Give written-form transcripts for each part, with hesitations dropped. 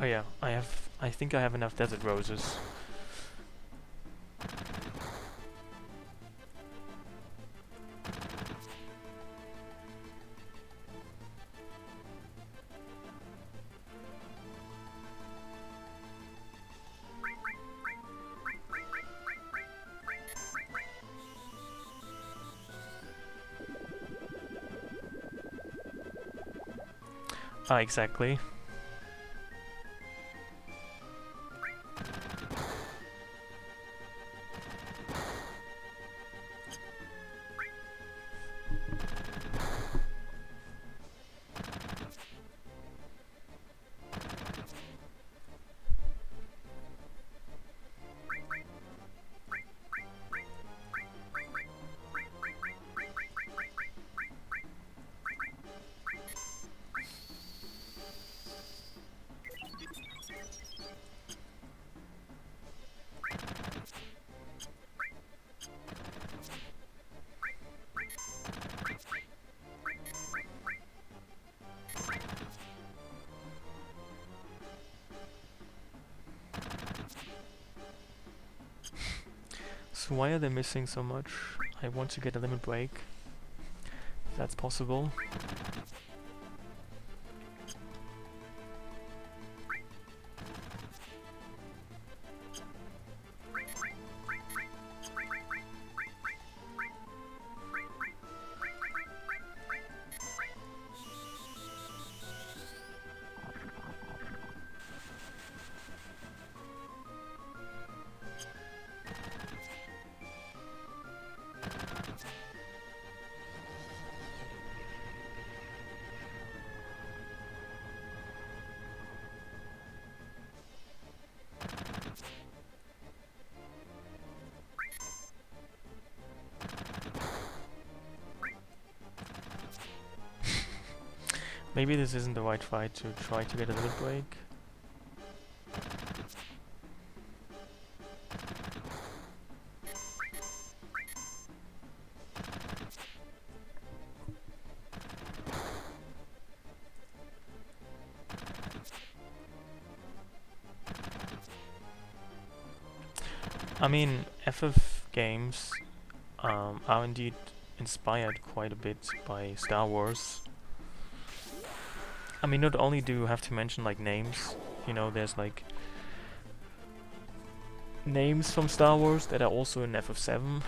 yeah, I think I have enough desert roses. Ah, exactly. So why are they missing so much? I want to get a limit break, if that's possible. Maybe this isn't the right fight to try to get a limit break. I mean, FF games are indeed inspired quite a bit by Star Wars. I mean, not only do you have to mention like names, you know, there's like names from Star Wars that are also in FF7.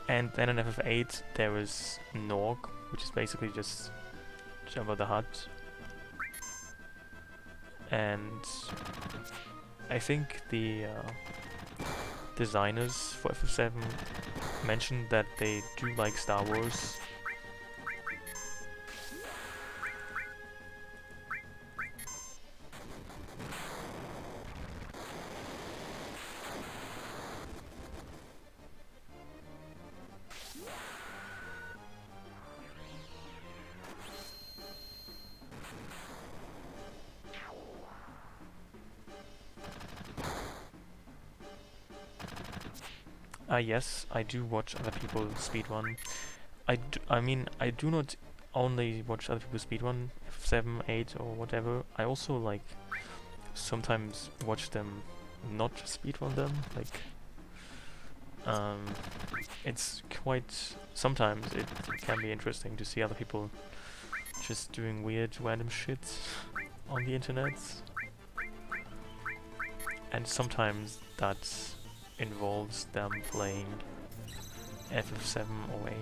And then in FF8 there is Nog, which is basically just Jabba the Hutt. And I think the designers for FF7 mentioned that they do like Star Wars. Yes, I do watch other people speedrun. I mean, I do not only watch other people speedrun F7, 8 or whatever. I also like sometimes watch them not just speedrun them. Like, it's quite, sometimes it can be interesting to see other people just doing weird random shit on the internet. And sometimes that involves them playing FF7 or 8.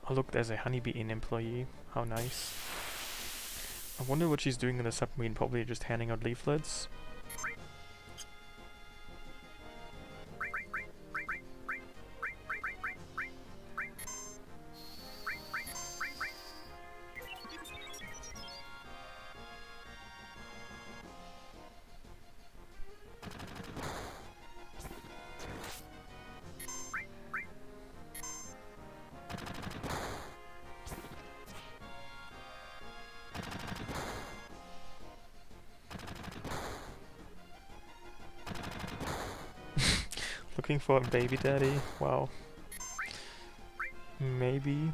Oh look, there's a Honeybee Inn employee. How nice. I wonder what she's doing in the submarine, probably just handing out leaflets. Looking for a baby daddy? Wow. Maybe.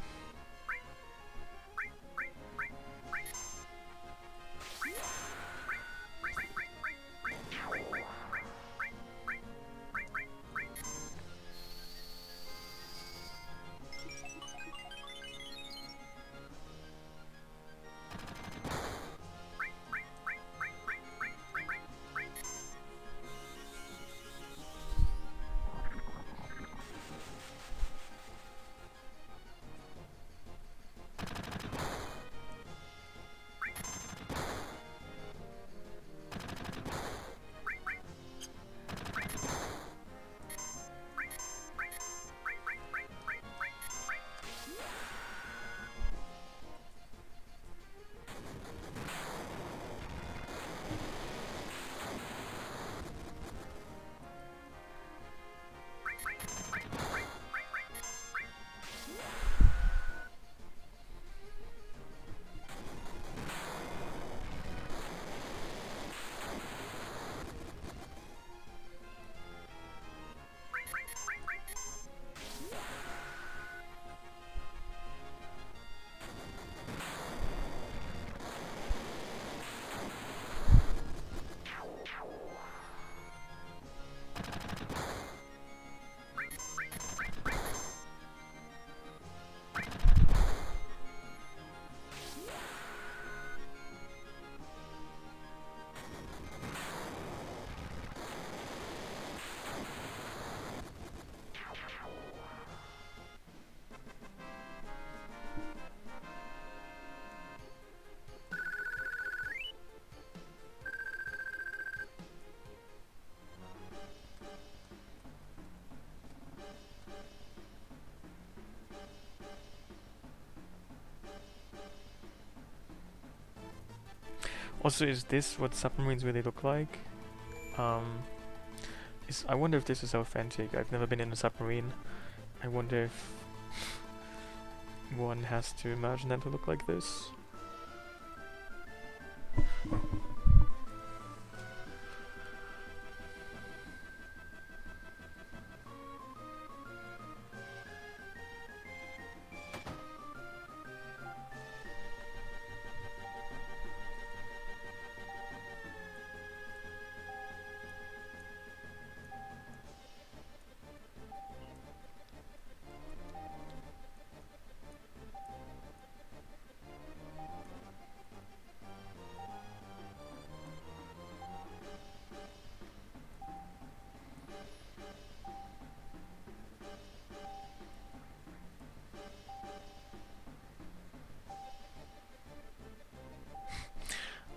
Also, is this what submarines really look like? I wonder if this is authentic. I've never been in a submarine. I wonder if one has to imagine them to look like this.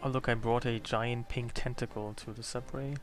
Oh look, I brought a giant pink tentacle to the subway.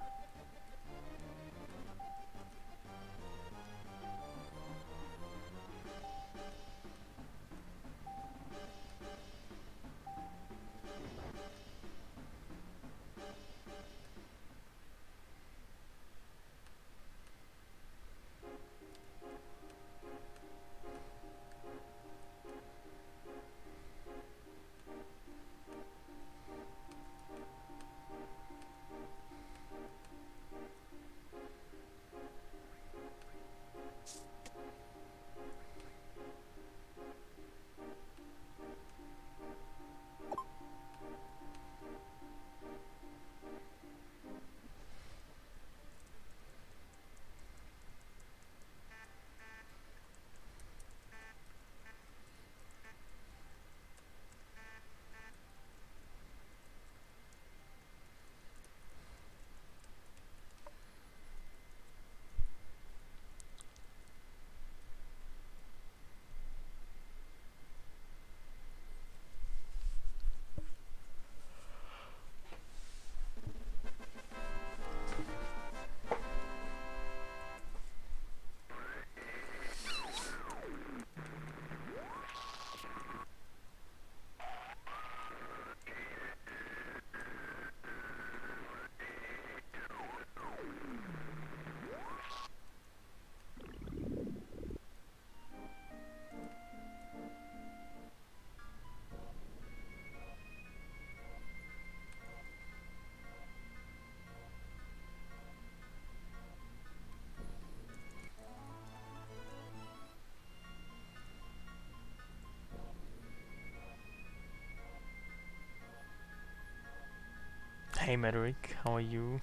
Hey Medric, how are you?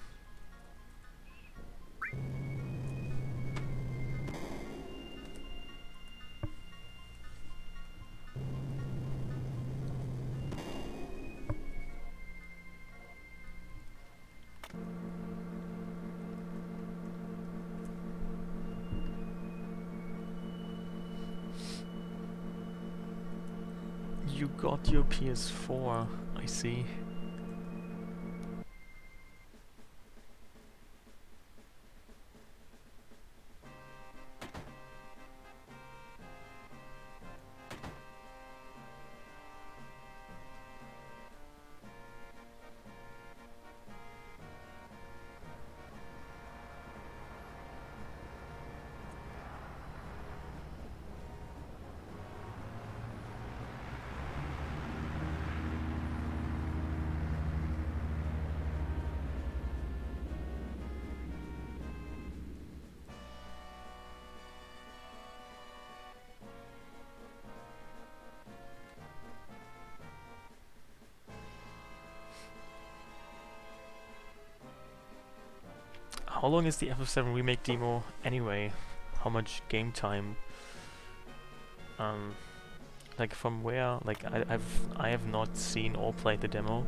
You got your PS4, I see. How long is the FF7 remake demo anyway? How much game time? Like from where? Like I have not seen or played the demo.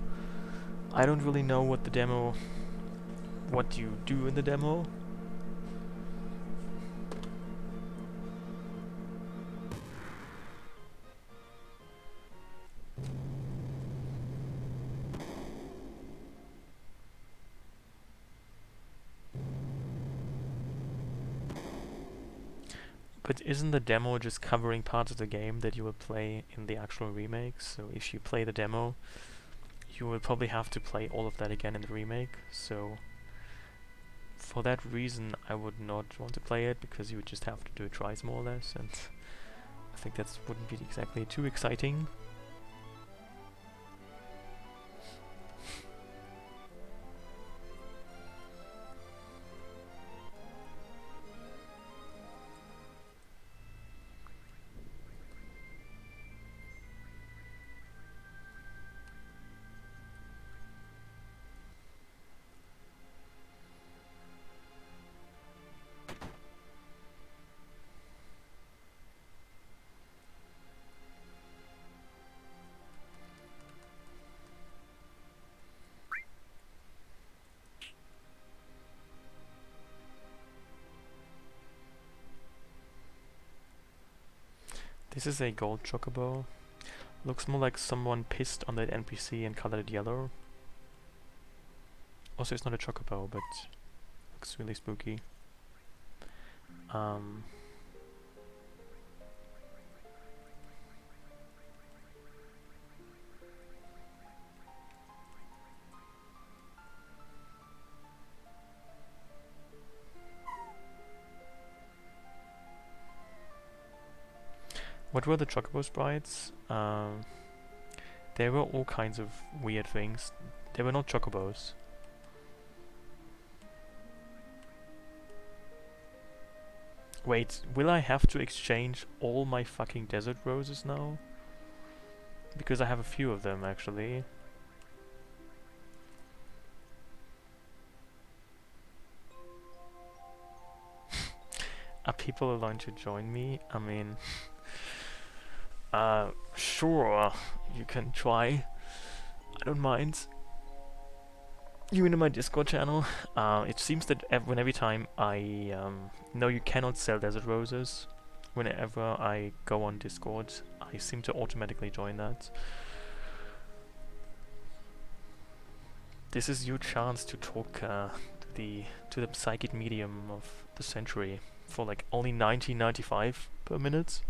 I don't really know what you do in the demo. But isn't the demo just covering parts of the game that you will play in the actual remake? So if you play the demo, you will probably have to play all of that again in the remake. So for that reason, I would not want to play it, because you would just have to do it twice more or less, and I think that wouldn't be exactly too exciting. This is a gold chocobo. Looks more like someone pissed on that NPC and colored it yellow. Also, it's not a chocobo, but looks really spooky. What were the chocobo sprites? There were all kinds of weird things. They were not chocobos. Wait, will I have to exchange all my fucking desert roses now? Because I have a few of them, actually. Are people allowed to join me? I mean... sure, you can try. I don't mind. You in my Discord channel? It seems that every time I know you cannot sell desert roses, whenever I go on Discord, I seem to automatically join that. This is your chance to talk to the psychic medium of the century for like only 19.95 per minute.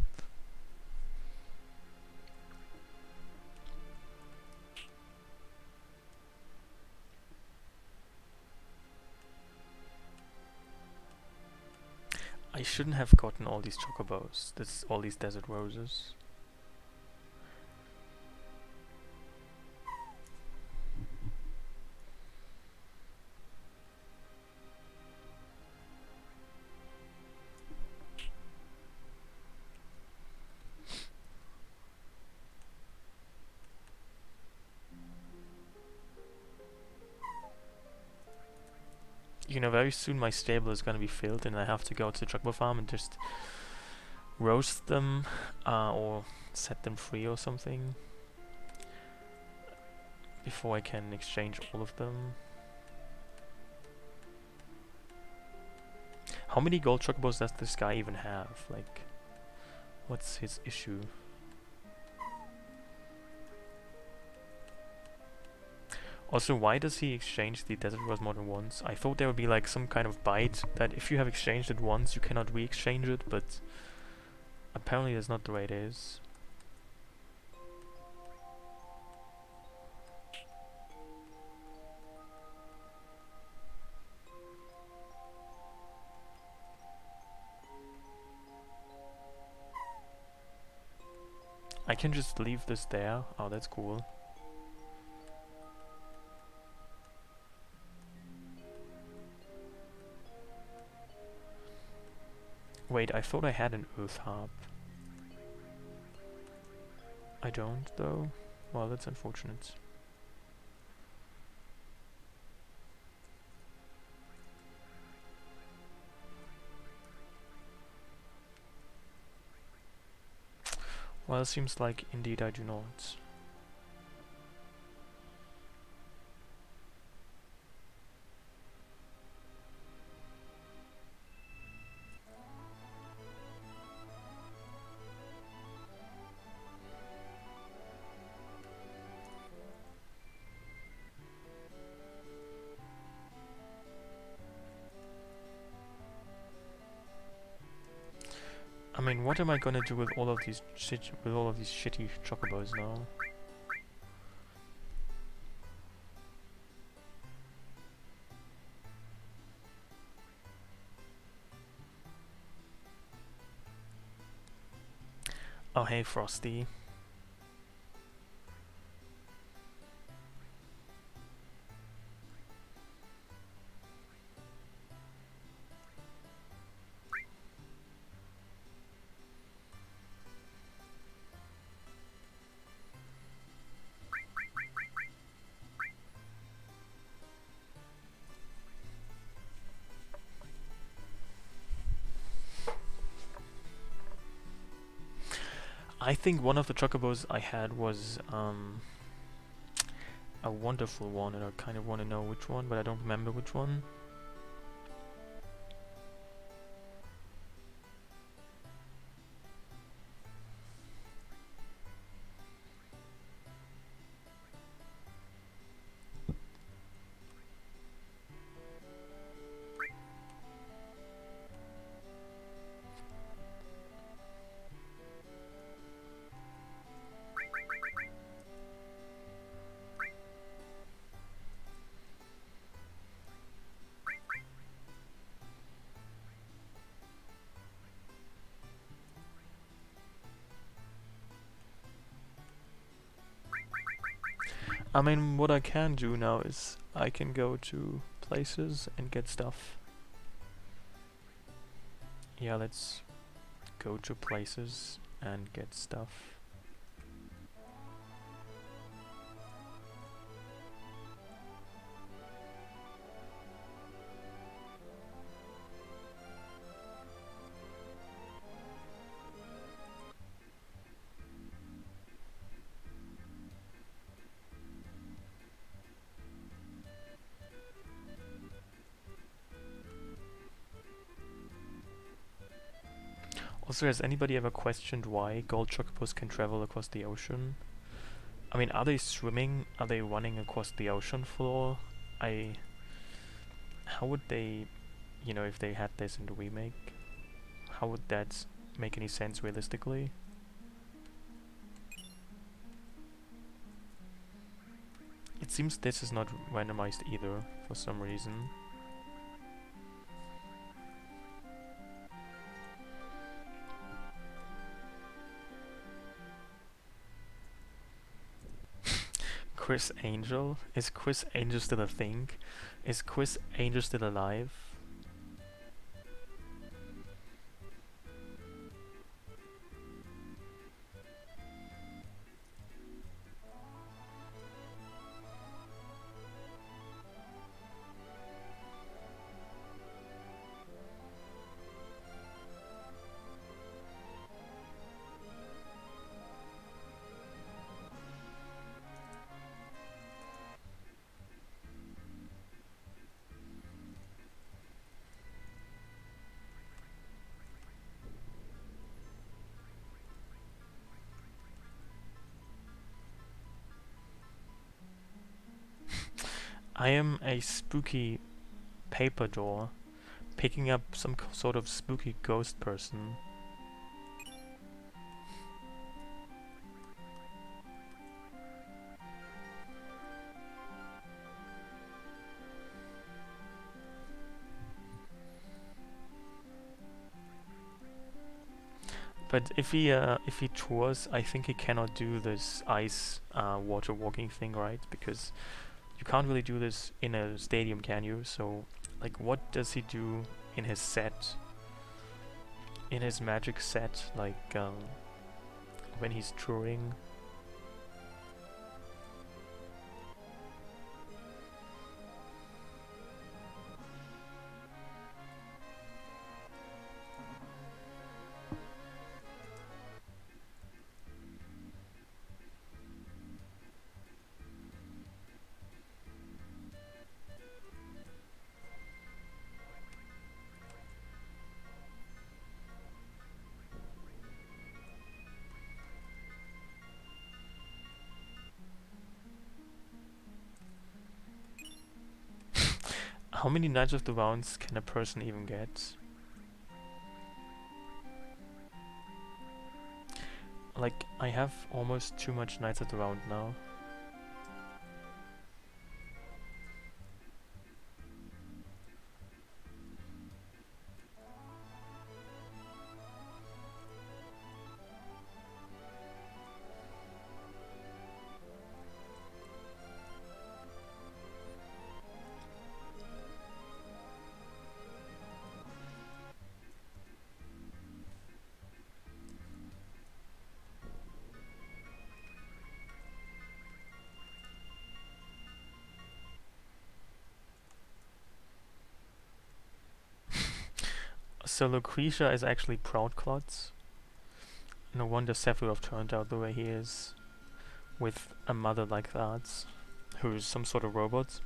I shouldn't have gotten all these chocobos, all these desert roses. you know, very soon my stable is gonna be filled, and I have to go to the chocobo farm and just roast them, or set them free or something, before I can exchange all of them. How many gold chocobos does this guy even have? Like, what's his issue? Also, why does he exchange the Desert Rose more than once? I thought there would be like some kind of bite that if you have exchanged it once, you cannot re-exchange it, but apparently that's not the way it is. I can just leave this there. Oh, that's cool. Wait, I thought I had an Earth Harp. I don't, though. Well, that's unfortunate. Well, it seems like indeed I do not. I mean, what am I gonna do with all of these shitty chocobos now? Oh, hey, Frosty. I think one of the chocobos I had was a wonderful one, and I kind of want to know which one, but I don't remember which one. I mean, what I can do now is I can go to places and get stuff. Yeah, let's go to places and get stuff. Also, has anybody ever questioned why gold chocobos can travel across the ocean? I mean, are they swimming? Are they running across the ocean floor? How would they, you know, if they had this in the remake, how would that make any sense realistically? It seems this is not randomized either, for some reason. Chris Angel? Is Chris Angel still a thing? Is Chris Angel still alive? I am a spooky paper door, picking up some sort of spooky ghost person. But if he tours, I think he cannot do this ice water walking thing, right? Because you can't really do this in a stadium, can you? So, like, what does he do in his set? In his magic set, like, when he's touring? How many Knights of the Rounds can a person even get? Like, I have almost too much Knights of the Round now. So Lucretia is actually Proudclods. No wonder Sephiroth turned out the way he is, with a mother like that, who's some sort of robot.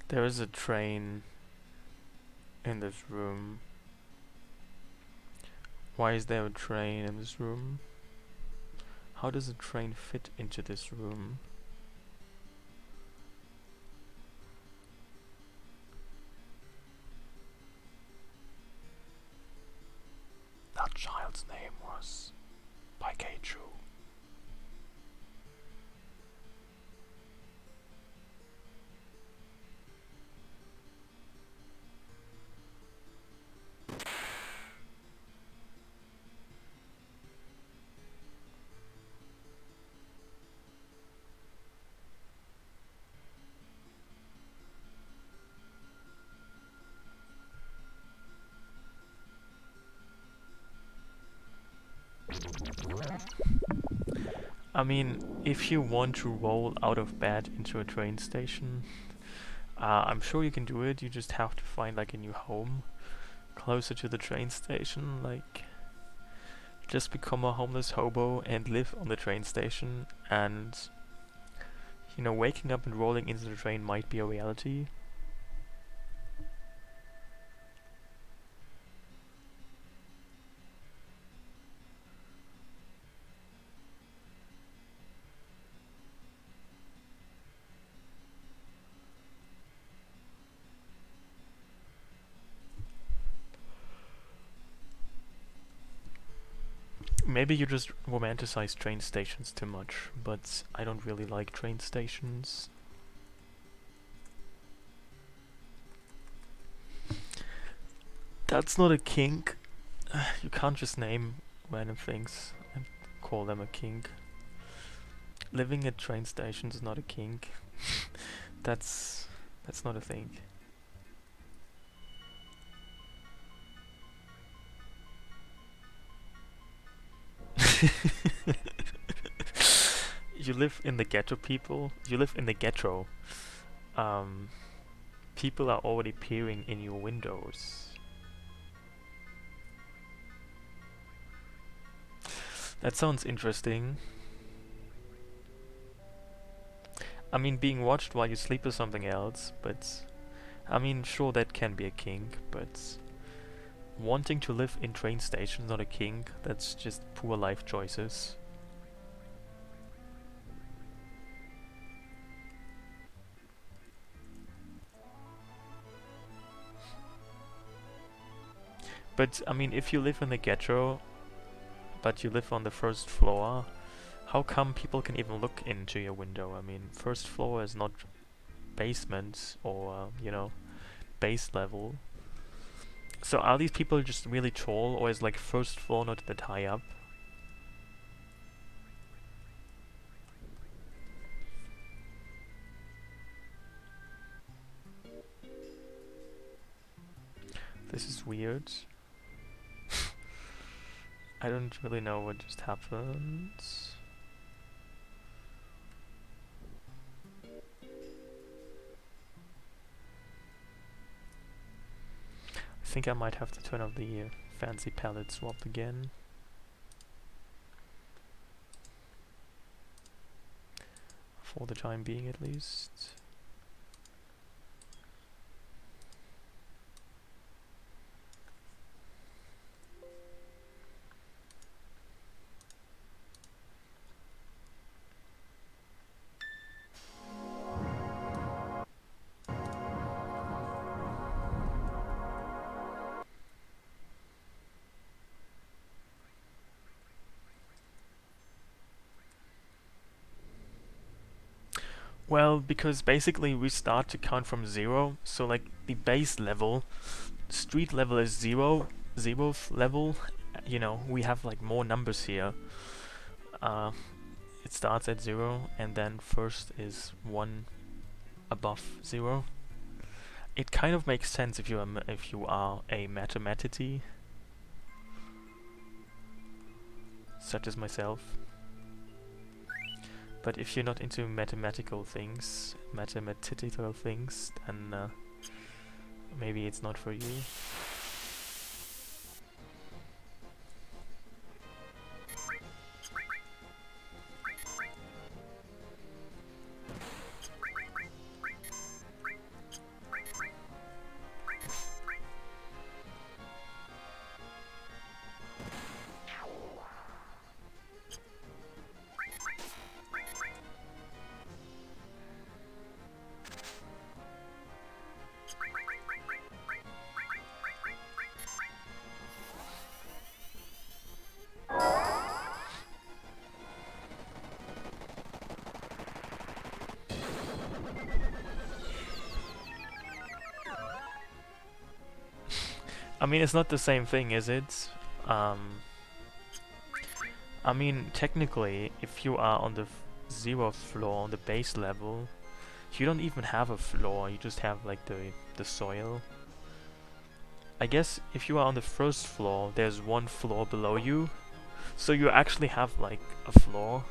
There is a train in this room. Why is there a train in this room? How does a train fit into this room? That child's name was Pikachu. I mean, if you want to roll out of bed into a train station, I'm sure you can do it. You just have to find like a new home closer to the train station. Like, just become a homeless hobo and live on the train station. And, you know, waking up and rolling into the train might be a reality. Maybe you just romanticize train stations too much, but I don't really like train stations. That's not a kink. You can't just name random things and call them a kink. Living at train stations is not a kink. that's not a thing. You live in the ghetto, people. You live in the ghetto. Um, People are already peering in your windows. That sounds interesting. I mean, being watched while you sleep is something else, but I mean, sure, that can be a kink, but wanting to live in train stations not a kink. That's just poor life choices. But I mean, if you live in the ghetto, but you live on the first floor, how come people can even look into your window? I mean, first floor is not basement or, you know, base level. So are these people just really tall, or is like first floor not that high up? This is weird. I don't really know what just happened. I think I might have to turn off the fancy palette swap again. For the time being, at least. Well, because basically we start to count from 0, so like the base level, street level is 0, 0th level, you know, we have like more numbers here. It starts at 0, and then first is 1 above 0. It kind of makes sense if you are a mathematician, such as myself. But if you're not into mathematical things, then maybe it's not for you. I mean, it's not the same thing, is it? I mean, technically, if you are on the 0th floor, on the base level, you don't even have a floor, you just have like the soil. I guess if you are on the first floor, there's one floor below you, so you actually have like a floor.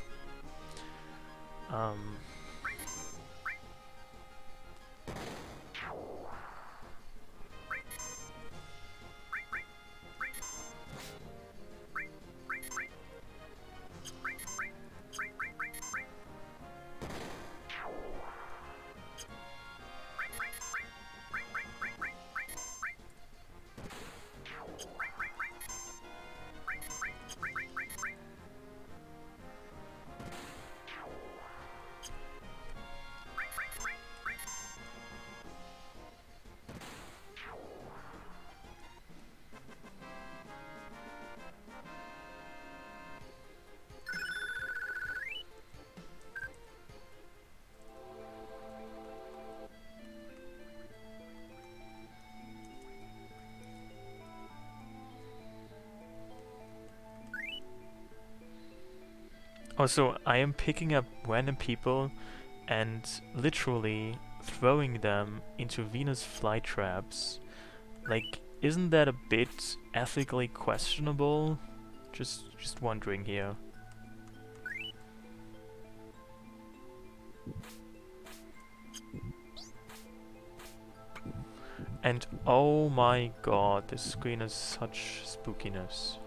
Also, I am picking up random people and literally throwing them into Venus flytraps. Like, isn't that a bit ethically questionable? Just wondering here. And oh my god, this screen is such spookiness.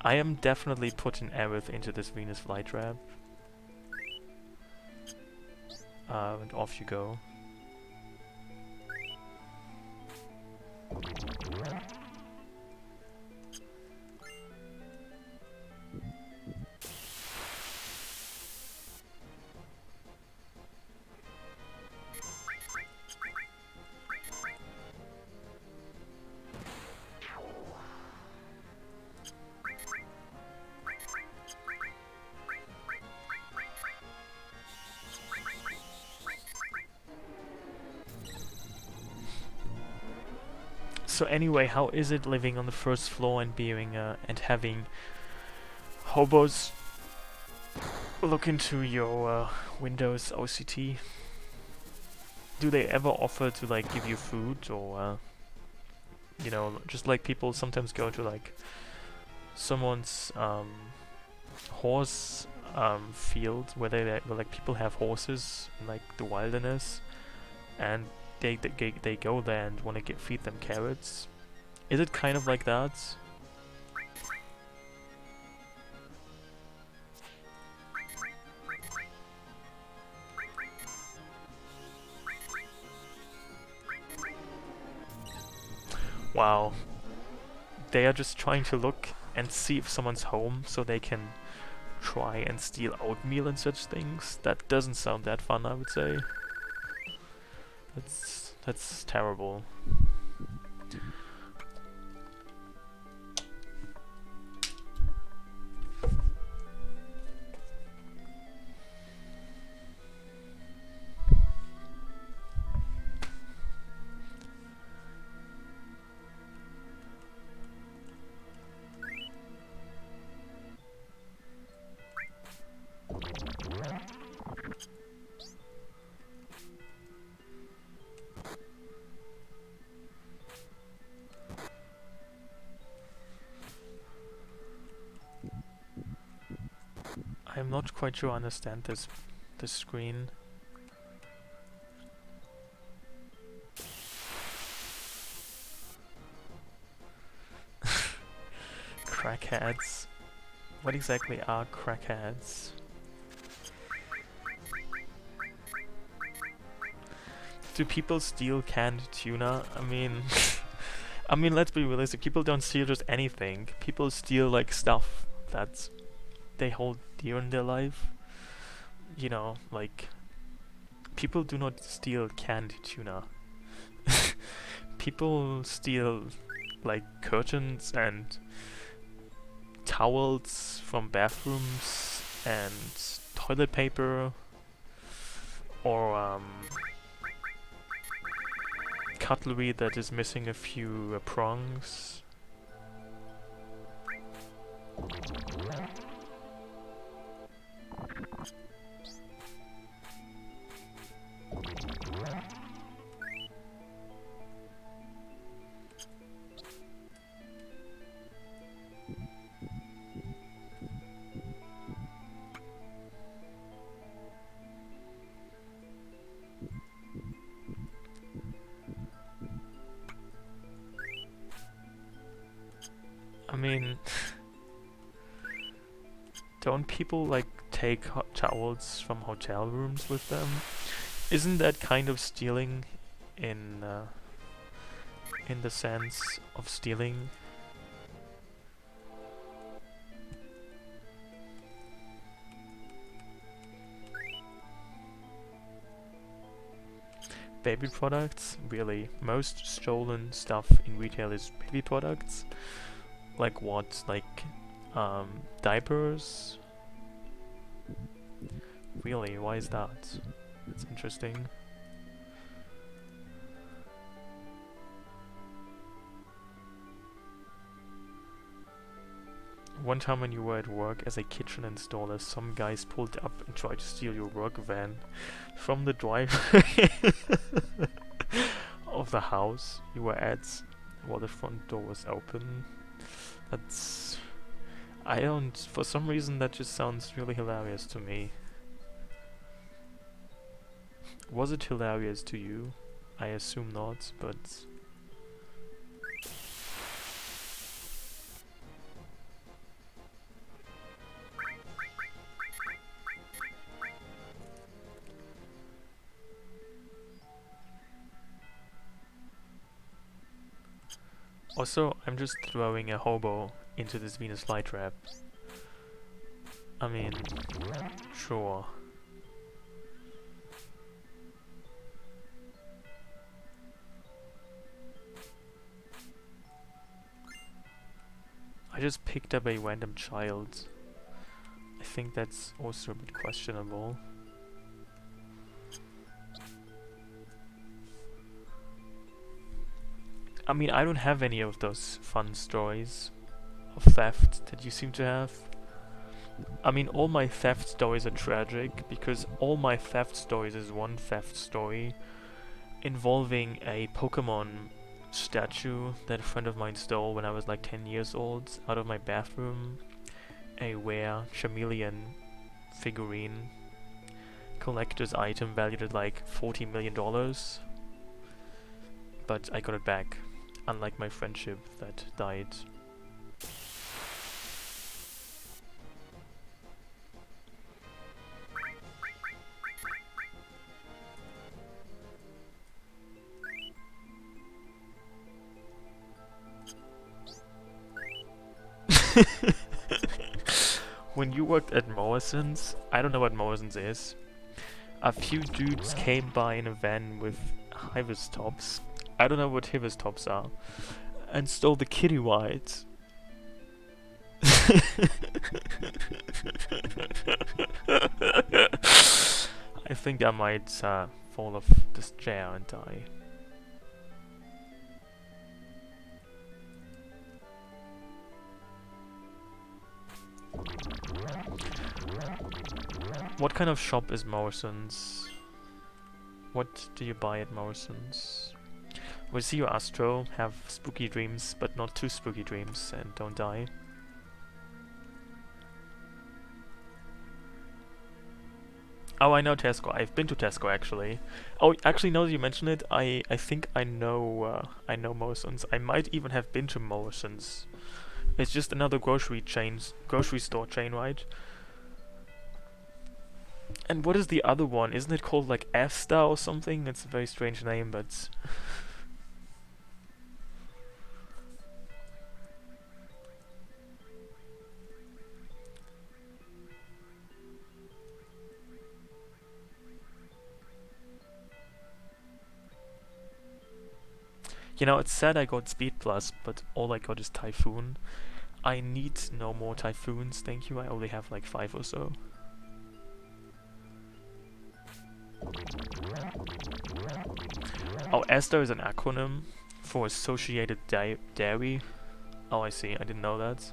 I am definitely putting Aerith into this Venus flytrap. And off you go. So anyway, how is it living on the first floor and being and having hobos look into your Windows OCT? Do they ever offer to like give you food, or you know, just like people sometimes go to like someone's horse field where where like people have horses in like the wilderness, and they go there and want to feed them carrots. Is it kind of like that? Wow. They are just trying to look and see if someone's home so they can try and steal oatmeal and such things. That doesn't sound that fun, I would say. That's terrible. I'm not quite sure I understand this screen. Crackheads. What exactly are crackheads? Do people steal canned tuna? I mean, I mean, let's be realistic. People don't steal just anything. People steal like stuff that they hold dear in their life. You know, like people do not steal canned tuna. People steal like curtains and towels from bathrooms and toilet paper, or cutlery that is missing a few prongs. I mean, don't people like take hot towels from hotel rooms with them? Isn't that kind of stealing in the sense of stealing? Baby products? Really? Most stolen stuff in retail is baby products? Like what? Like diapers? Really? Why is that? That's interesting. One time when you were at work as a kitchen installer, some guys pulled up and tried to steal your work van from the driveway. of the house you were at while the front door was open. That's... I don't... For some reason that just sounds really hilarious to me. Was it hilarious to you? I assume not, but... Also, I'm just throwing a hobo into this Venus flytrap. I mean, sure. I just picked up a random child. I think that's also a bit questionable. I mean, I don't have any of those fun stories of theft that you seem to have. I mean, all my theft stories are tragic, because all my theft stories is one theft story involving a Pokemon statue that a friend of mine stole when I was like 10 years old out of my bathroom. A rare chameleon figurine collector's item valued at like $40 million. But I got it back, unlike my friendship that died. When you worked at Morrison's, I don't know what Morrison's is. A few dudes came by in a van with Hivis tops. I don't know what Hivis tops are. And stole the kitty rides. I think I might fall off this chair and die. What kind of shop is Morrison's? What do you buy at Morrison's? We see you, Astro. Have spooky dreams, but not too spooky dreams, and don't die. Oh, I know Tesco. I've been to Tesco actually. Oh, actually, now that you mention it, I think I know Morrison's. I might even have been to Morrison's. It's just another grocery store chain, right? And what is the other one? Isn't it called like Asta or something? It's a very strange name, but... You know, it's sad I got Speed Plus, but all I got is Typhoon. I need no more Typhoons, thank you. I only have like 5 or so. Oh, ESTA is an acronym for Associated Dairy. Oh, I see. I didn't know that.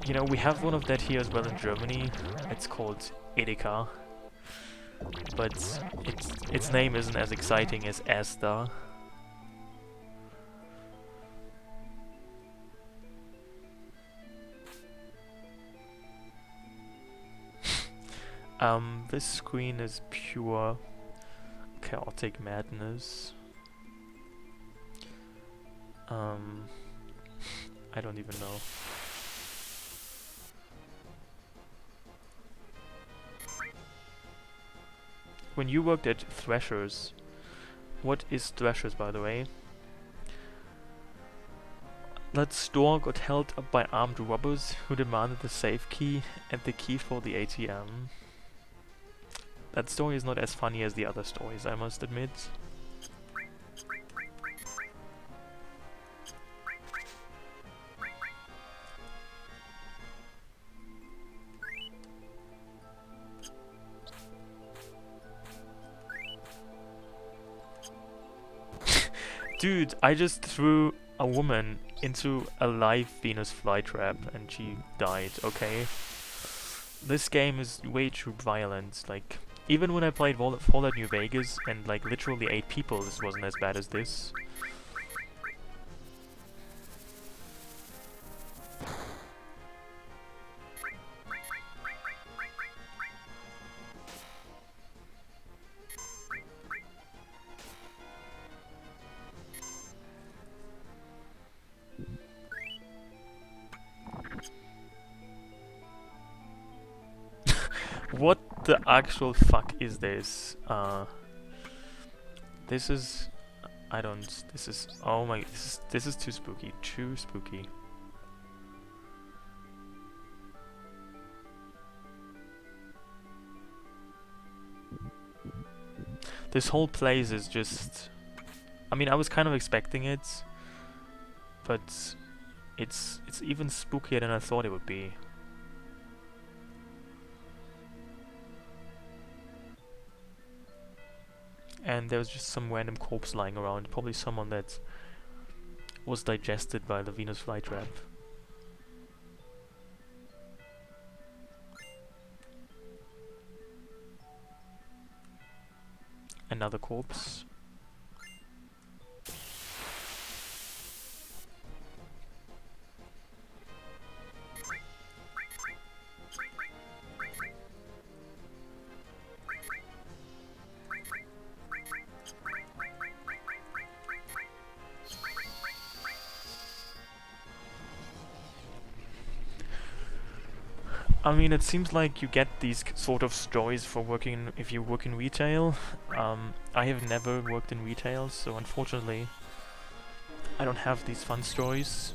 You know, we have one of that here as well in Germany. It's called Edeka. But its name isn't as exciting as ESTA. This screen is pure chaotic madness. I don't even know. When you worked at Threshers, what is Threshers, by the way? That store got held up by armed robbers who demanded the safe key and the key for the ATM. That story is not as funny as the other stories, I must admit. Dude, I just threw a woman into a live Venus flytrap and she died, okay? This game is way too violent, like... Even when I played Fallout New Vegas and like literally 8 people, this wasn't as bad as this. What the actual fuck is this? This is... I don't... This is... Oh my... This is too spooky. Too spooky. This whole place is just... I mean, I was kind of expecting it, but it's even spookier than I thought it would be. And there was just some random corpse lying around, probably someone that was digested by the Venus flytrap. Another corpse. I mean, it seems like you get these sort of stories for working if you work in retail. I have never worked in retail, so unfortunately, I don't have these fun stories.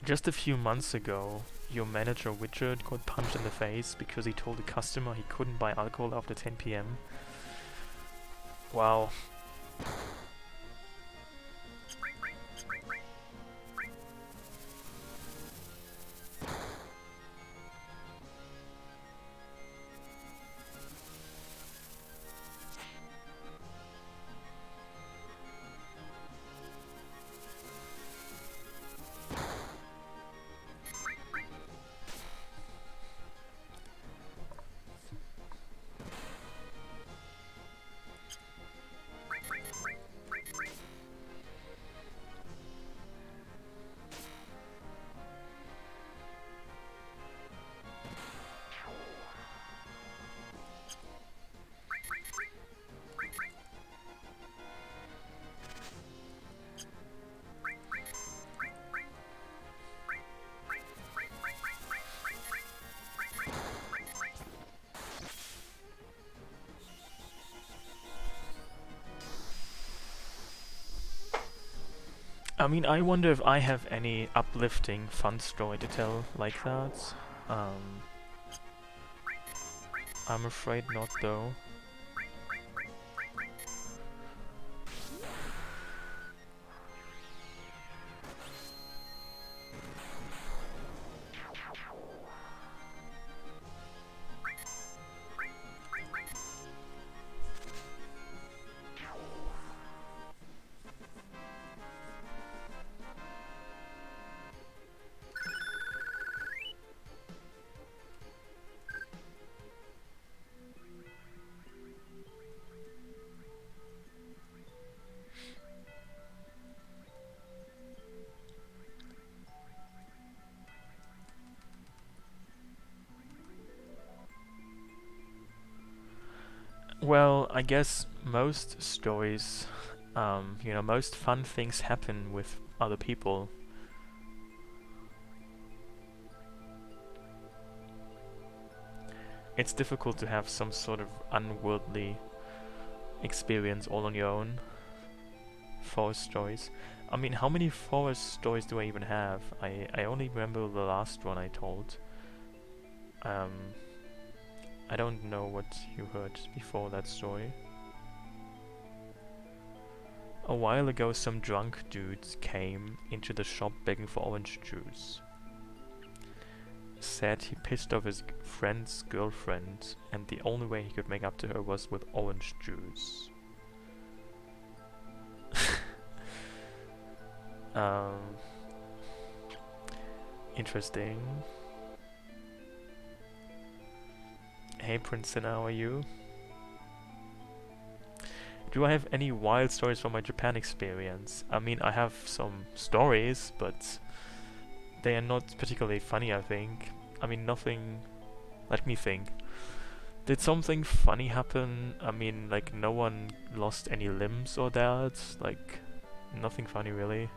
Just a few months ago, your manager Richard got punched in the face because he told a customer he couldn't buy alcohol after 10 PM. Wow. I mean, I wonder if I have any uplifting, fun story to tell like that. I'm afraid not, though. Well, I guess most stories, you know, most fun things happen with other people. It's difficult to have some sort of unworldly experience all on your own. Forest stories. I mean, how many forest stories do I even have? I only remember the last one I told. I don't know what you heard before that story. A while ago, some drunk dudes came into the shop begging for orange juice. Said he pissed off his friend's girlfriend, and the only way he could make up to her was with orange juice. Interesting. Hey Princeton, how are you? Do I have any wild stories from my Japan experience? I mean, I have some stories, but they are not particularly funny, I think. I mean, nothing... Let me think. Did something funny happen? I mean, like, no one lost any limbs or that? Like, nothing funny, really.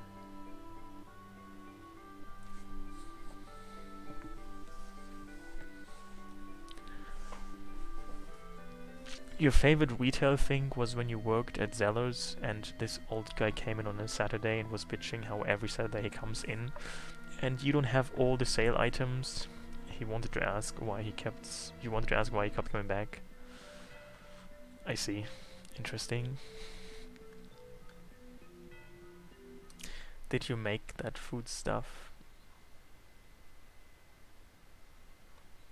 Your favorite retail thing was when you worked at Zellers and this old guy came in on a Saturday and was bitching how every Saturday he comes in and you don't have all the sale items. You wanted to ask why he kept coming back. I see. Interesting. Did you make that food stuff?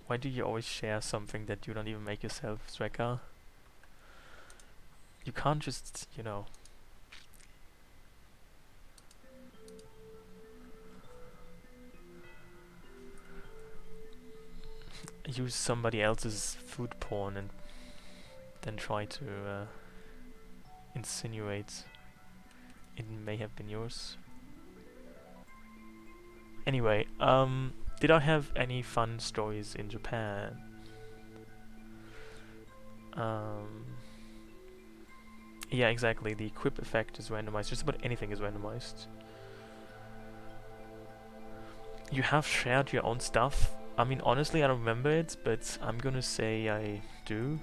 Why do you always share something that you don't even make yourself, Sreka? You can't just, you know... use somebody else's food porn and then try to insinuate it may have been yours. Anyway, did I have any fun stories in Japan? Yeah, exactly. The equip effect is randomized. Just about anything is randomized. You have shared your own stuff. I mean, honestly, I don't remember it, but I'm gonna say I do.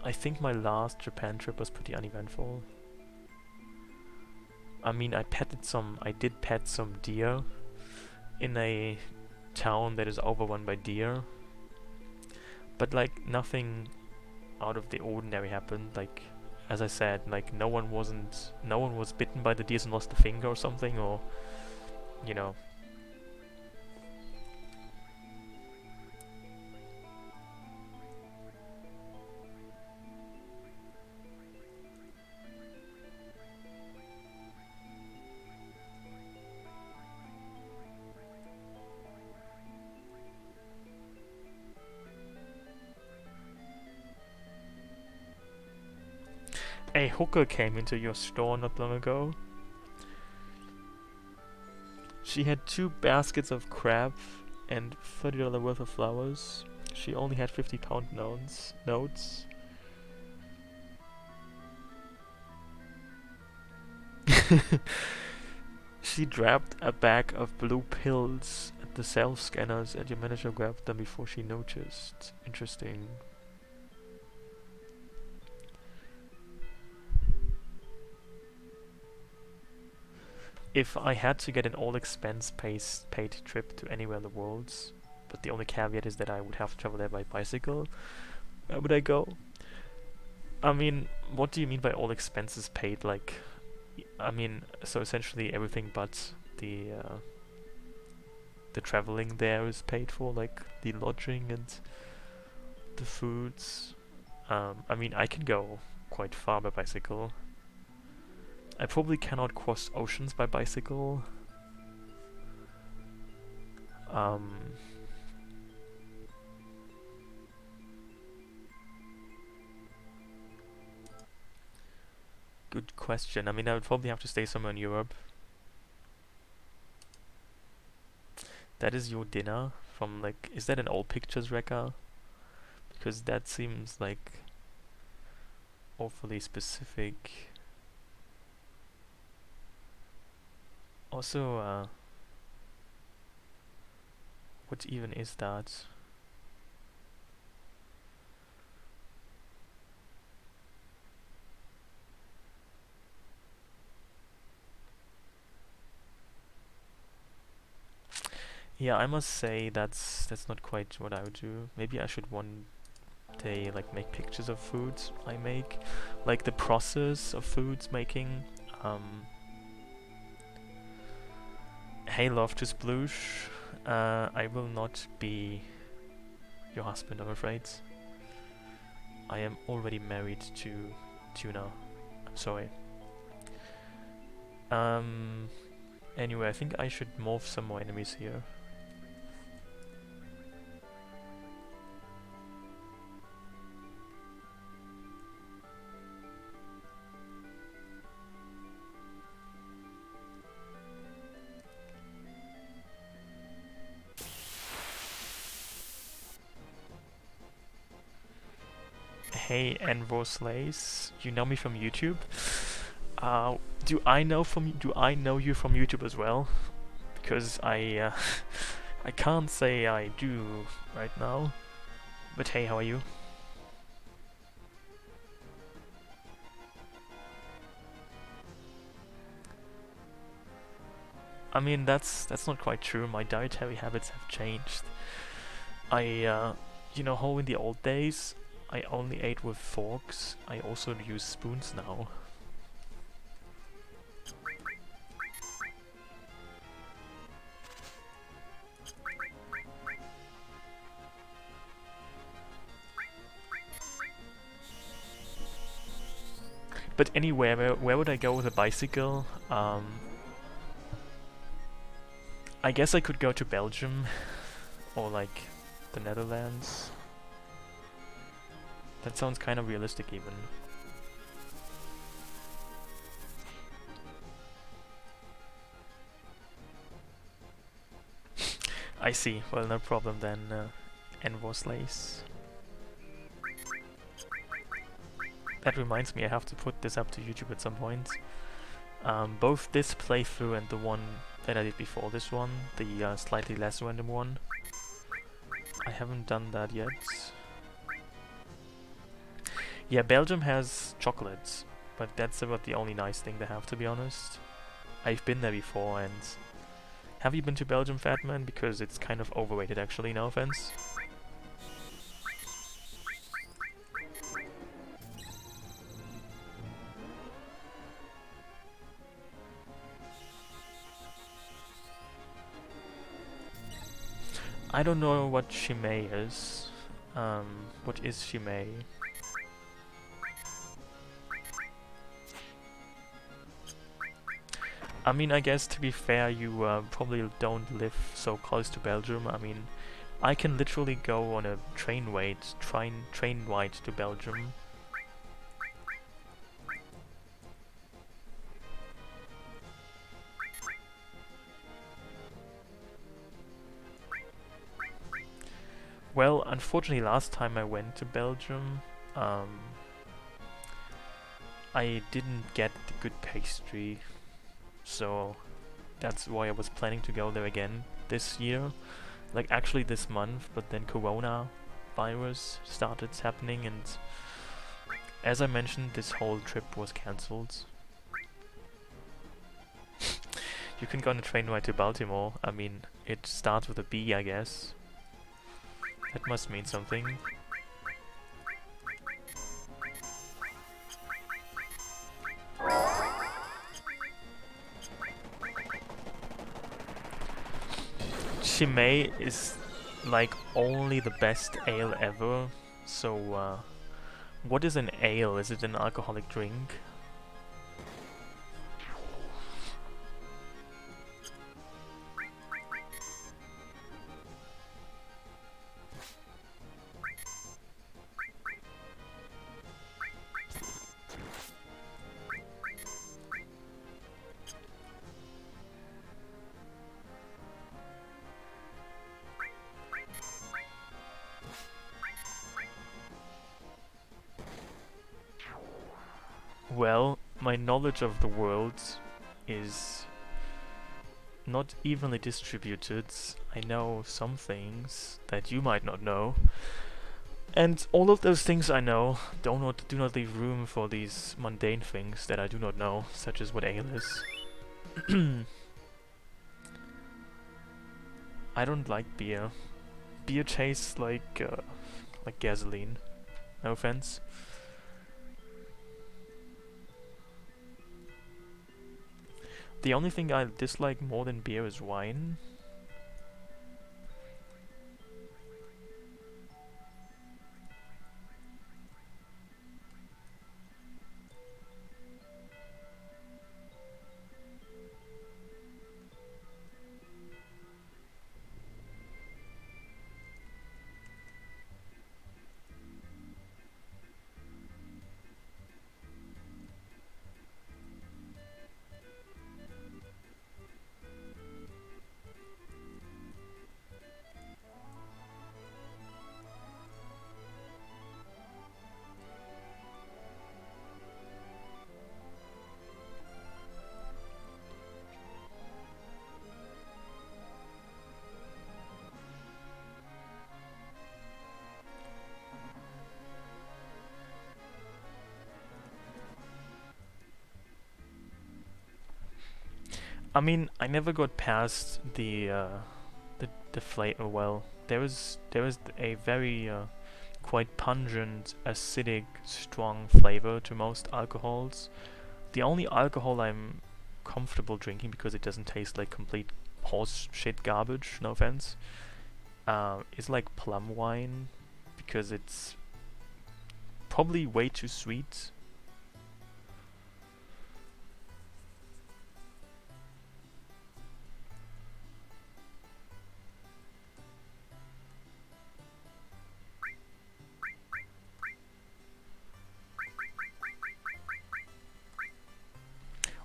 I think my last Japan trip was pretty uneventful. I mean, I did pet some deer in a town that is overrun by deer. But like, nothing out of the ordinary happened. Like, as I said, like, no one was bitten by the deers and lost a finger or something, or, you know. A hooker came into your store not long ago. She had 2 baskets of crab and $30 worth of flowers. She only had 50-pound notes. She dropped a bag of blue pills at the self-scanners and your manager grabbed them before she noticed. Interesting. If I had to get an all-expense paid trip to anywhere in the world, but the only caveat is that I would have to travel there by bicycle, where would I go? I mean, what do you mean by all expenses paid? Like, I mean, so essentially everything but the traveling there is paid for, like the lodging and the foods. I mean, I can go quite far by bicycle. I probably cannot cross oceans by bicycle. Good question. I mean, I would probably have to stay somewhere in Europe. That is your dinner from, like, is that an old pictures Rekka? Because that seems like awfully specific. Also, what even is that? Yeah, I must say that's not quite what I would do. Maybe I should one day like make pictures of foods I make, like the process of foods making. Hey, love to sploosh. I will not be your husband, I'm afraid. I am already married to Tuna. I'm sorry. Anyway, I think I should morph some more enemies here. Hey, Envor Slays, you know me from YouTube? Do I know you from YouTube as well? Because I I can't say I do right now. But hey, how are you? I mean, that's not quite true. My dietary habits have changed. You know how in the old days I only ate with forks. I also use spoons now. But anyway, where would I go with a bicycle? I guess I could go to Belgium or like the Netherlands. That sounds kind of realistic even. I see. Well, no problem then. Envor Slays. That reminds me, I have to put this up to YouTube at some point. Both this playthrough and the one that I did before this one, the slightly less random one. I haven't done that yet. Yeah, Belgium has chocolates, but that's about the only nice thing they have, to be honest. I've been there before, and have you been to Belgium, Fatman? Because it's kind of overrated, actually, no offense. I don't know what Chimay is. What is Chimay? I mean, I guess to be fair, you probably don't live so close to Belgium. I mean, I can literally go on a train ride to Belgium. Well, unfortunately, last time I went to Belgium, I didn't get the good pastry, so that's why I was planning to go there again this year. Like, actually this month, but then Corona virus started happening, and as I mentioned, this whole trip was cancelled. You can go on a train ride to Baltimore. I mean, it starts with a B, I guess. That must mean something. Chimay is like only the best ale ever. So, what is an ale? Is it an alcoholic drink? Well, my knowledge of the world is not evenly distributed. I know some things that you might not know. And all of those things I know do not leave room for these mundane things that I do not know, such as what ale is. I don't like beer. Beer tastes like gasoline. No offense. The only thing I dislike more than beer is wine. I mean, I never got past the flavor. Well, there was a very quite pungent, acidic, strong flavor to most alcohols. The only alcohol I'm comfortable drinking because it doesn't taste like complete horse shit garbage, no offense, is like plum wine because it's probably way too sweet.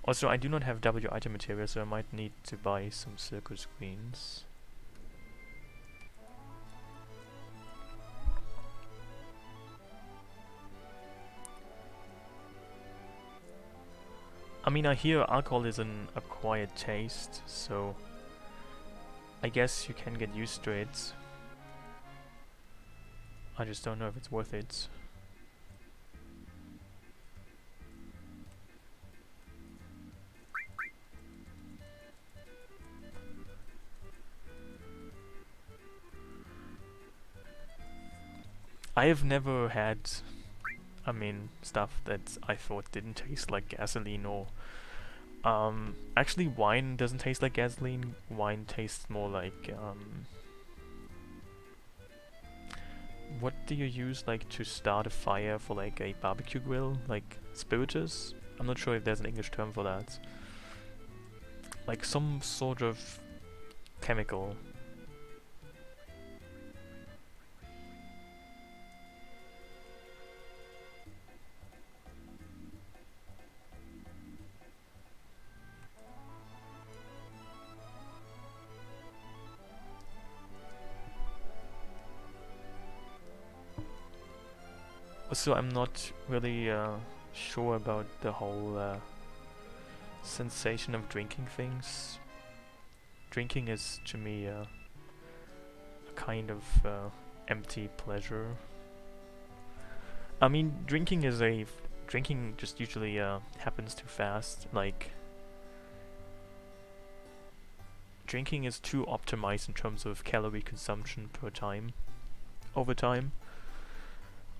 Also, I do not have W item material, so I might need to buy some circle screens. I mean, I hear alcohol is an acquired taste, so I guess you can get used to it. I just don't know if it's worth it. I have never had, I mean, stuff that I thought didn't taste like gasoline or actually wine doesn't taste like gasoline. Wine tastes more like what do you use like to start a fire for like a barbecue grill? Like spiritus? I'm not sure if there's an English term for that. Like some sort of chemical. Also, I'm not really sure about the whole sensation of drinking things. Drinking is to me a kind of empty pleasure. I mean, drinking just usually happens too fast. Like drinking is too optimized in terms of calorie consumption per time over time.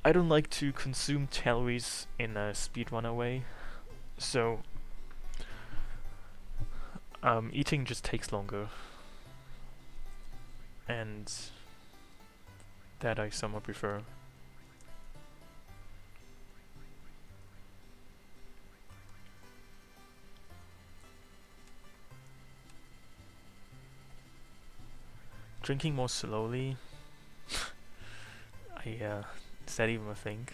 I don't like to consume calories in a speedrunner way, so eating just takes longer, and that I somewhat prefer. Drinking more slowly, is that even a thing?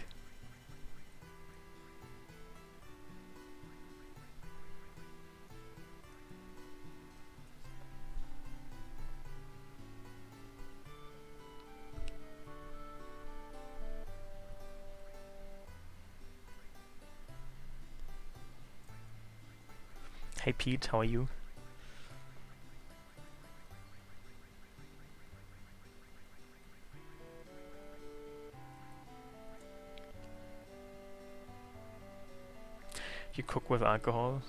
Hey Pete, how are you? You cook with alcohol?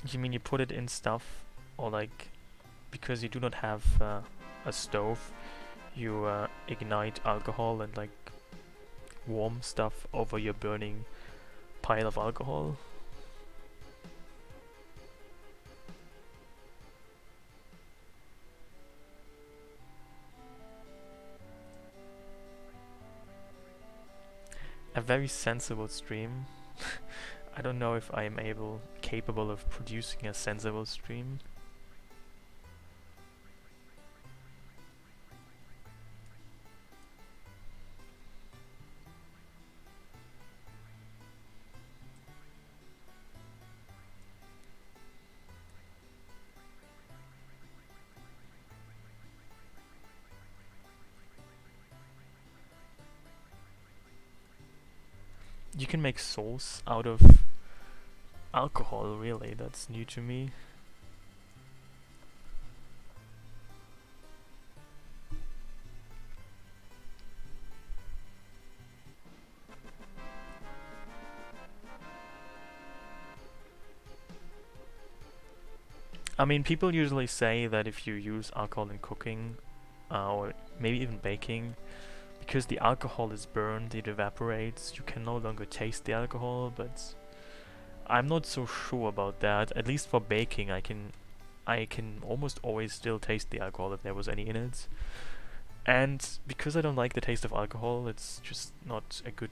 You mean you put it in stuff, or like, because you do not have a stove, you ignite alcohol and like warm stuff over your burning pile of alcohol? A very sensible stream. I don't know if I am capable of producing a sensible stream. You can make sauce out of alcohol, really? That's new to me. I mean, people usually say that if you use alcohol in cooking, or maybe even baking, because the alcohol is burned, it evaporates, you can no longer taste the alcohol, but I'm not so sure about that. At least for baking, I can almost always still taste the alcohol if there was any in it. And because I don't like the taste of alcohol, it's just not a good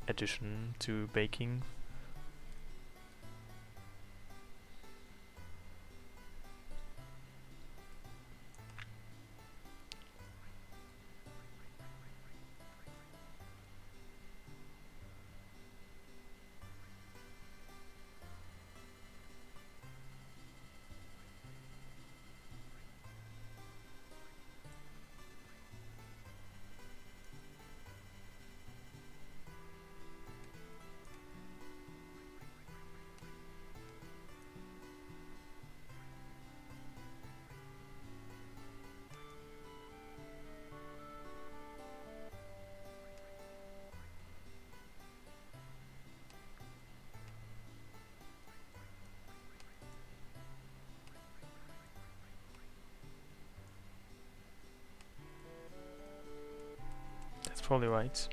addition to baking. That's probably right.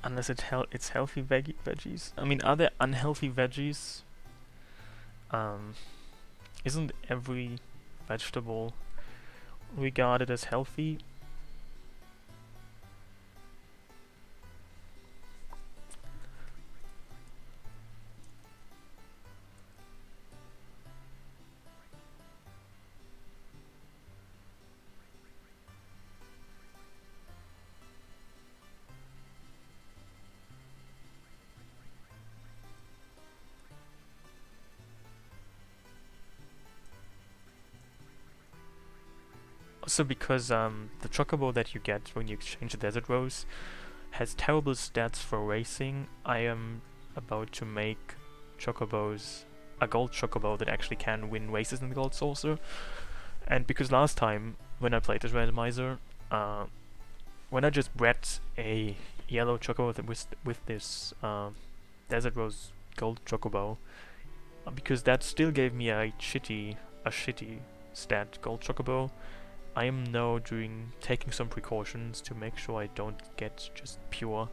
Unless it's healthy veggies. I mean, are there unhealthy veggies? Um, isn't every vegetable regarded as healthy? Also because the chocobo that you get when you exchange the desert rose has terrible stats for racing. I am about to make chocobos a gold chocobo that actually can win races in the gold saucer. And because last time when I played this randomizer, when I just bred a yellow chocobo with this desert rose gold chocobo, because that still gave me a shitty stat gold chocobo. I am now taking some precautions to make sure I don't get just pure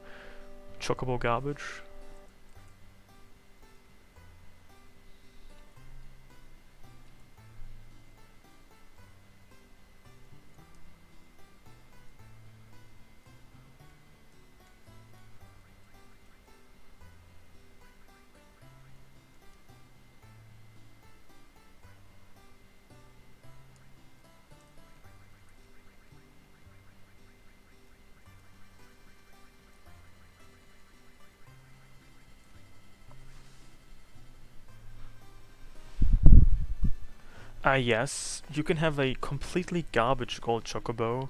chocobo garbage. Yes, you can have a completely garbage gold chocobo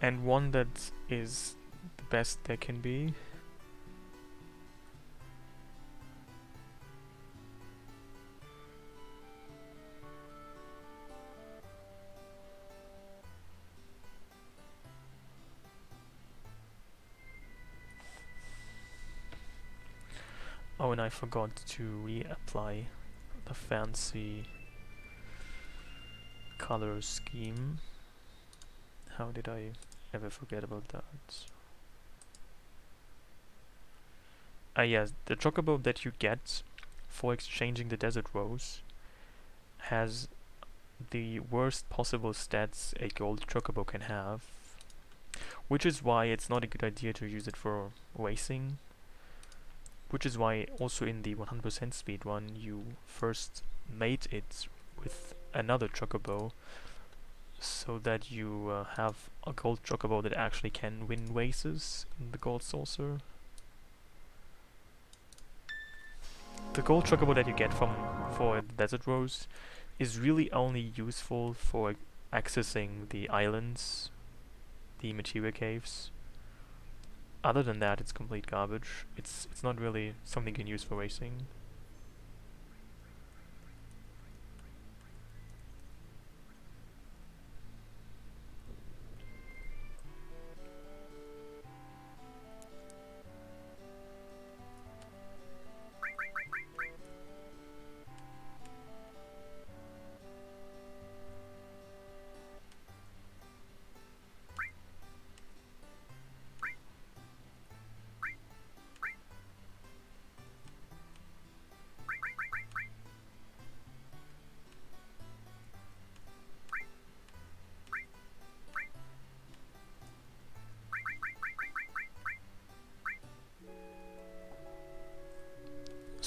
and one that is the best there can be. Oh, and I forgot to reapply the fancy color scheme. How did I ever forget about that? Yes, the chocobo that you get for exchanging the desert rose has the worst possible stats a gold chocobo can have, which is why it's not a good idea to use it for racing, which is why also in the 100% speed one you first mate it with another chocobo so that you have a gold chocobo that actually can win races in the gold saucer. The gold chocobo that you get for the desert rose is really only useful for accessing the islands, the materia caves. Other than that, it's complete garbage. It's not really something you can use for racing.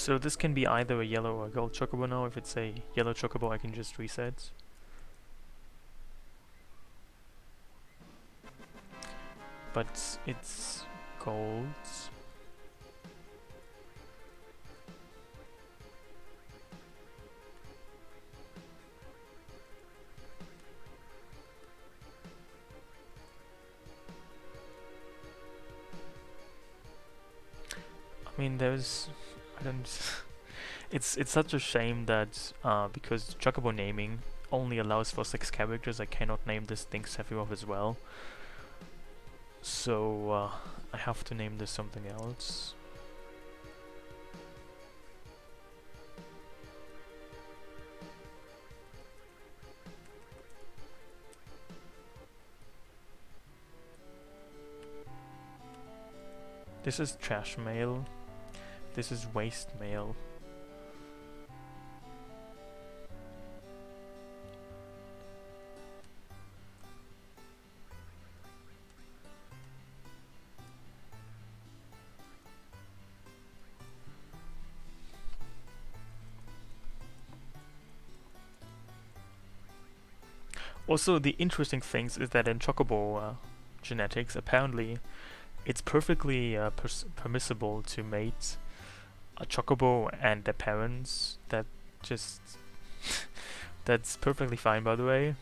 So this can be either a yellow or a gold chocobo now. If it's a yellow chocobo, I can just reset. But it's gold. I mean, I don't. It's such a shame that because Chocobo naming only allows for 6 characters, I cannot name this thing Sephiroth as well. So I have to name this something else. This is trash mail. This is waste mail. Also, the interesting things is that in Chocobo genetics, apparently, it's perfectly permissible to mate a Chocobo and their parents. That just that's perfectly fine, by the way.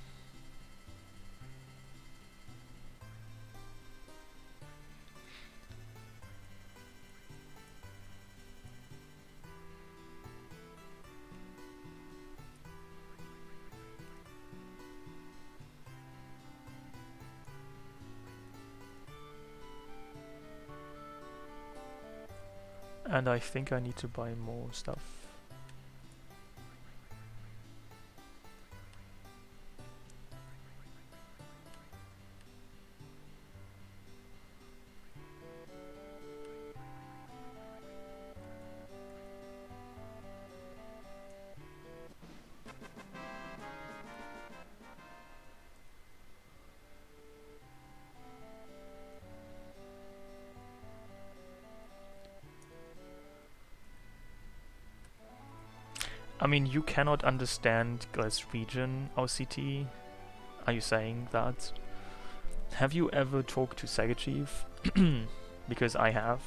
And I think I need to buy more stuff. I mean, you cannot understand Glaswegian OCT. Are you saying that? Have you ever talked to Sega Chief? Because I have.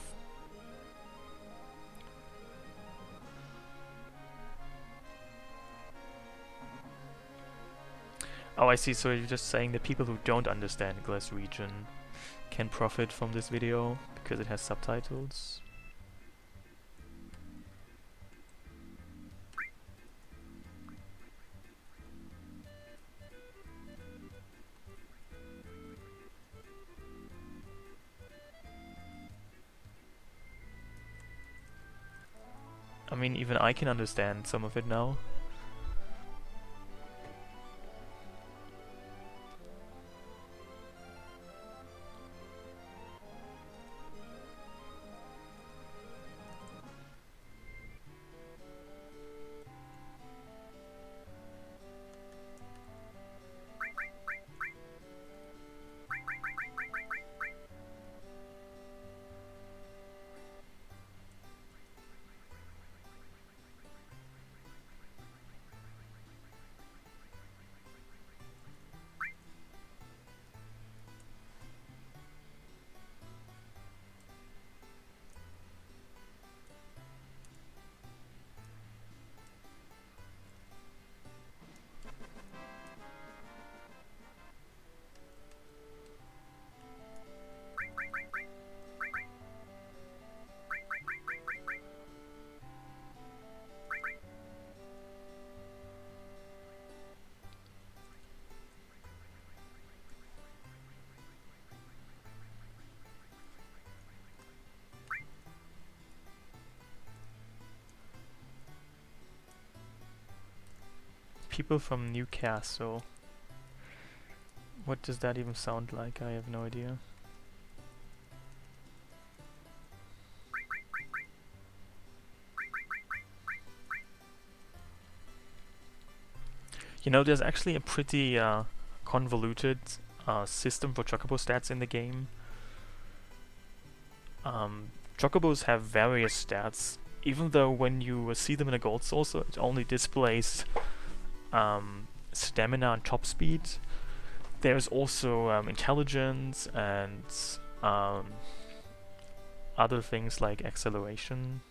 Oh, I see. So you're just saying that people who don't understand Glaswegian can profit from this video because it has subtitles. I mean, even I can understand some of it now. People from Newcastle. What does that even sound like? I have no idea. You know, there's actually a pretty convoluted system for Chocobo stats in the game. Chocobos have various stats even though when you see them in a gold source, it only displays stamina and top speed. There's also intelligence and other things like acceleration,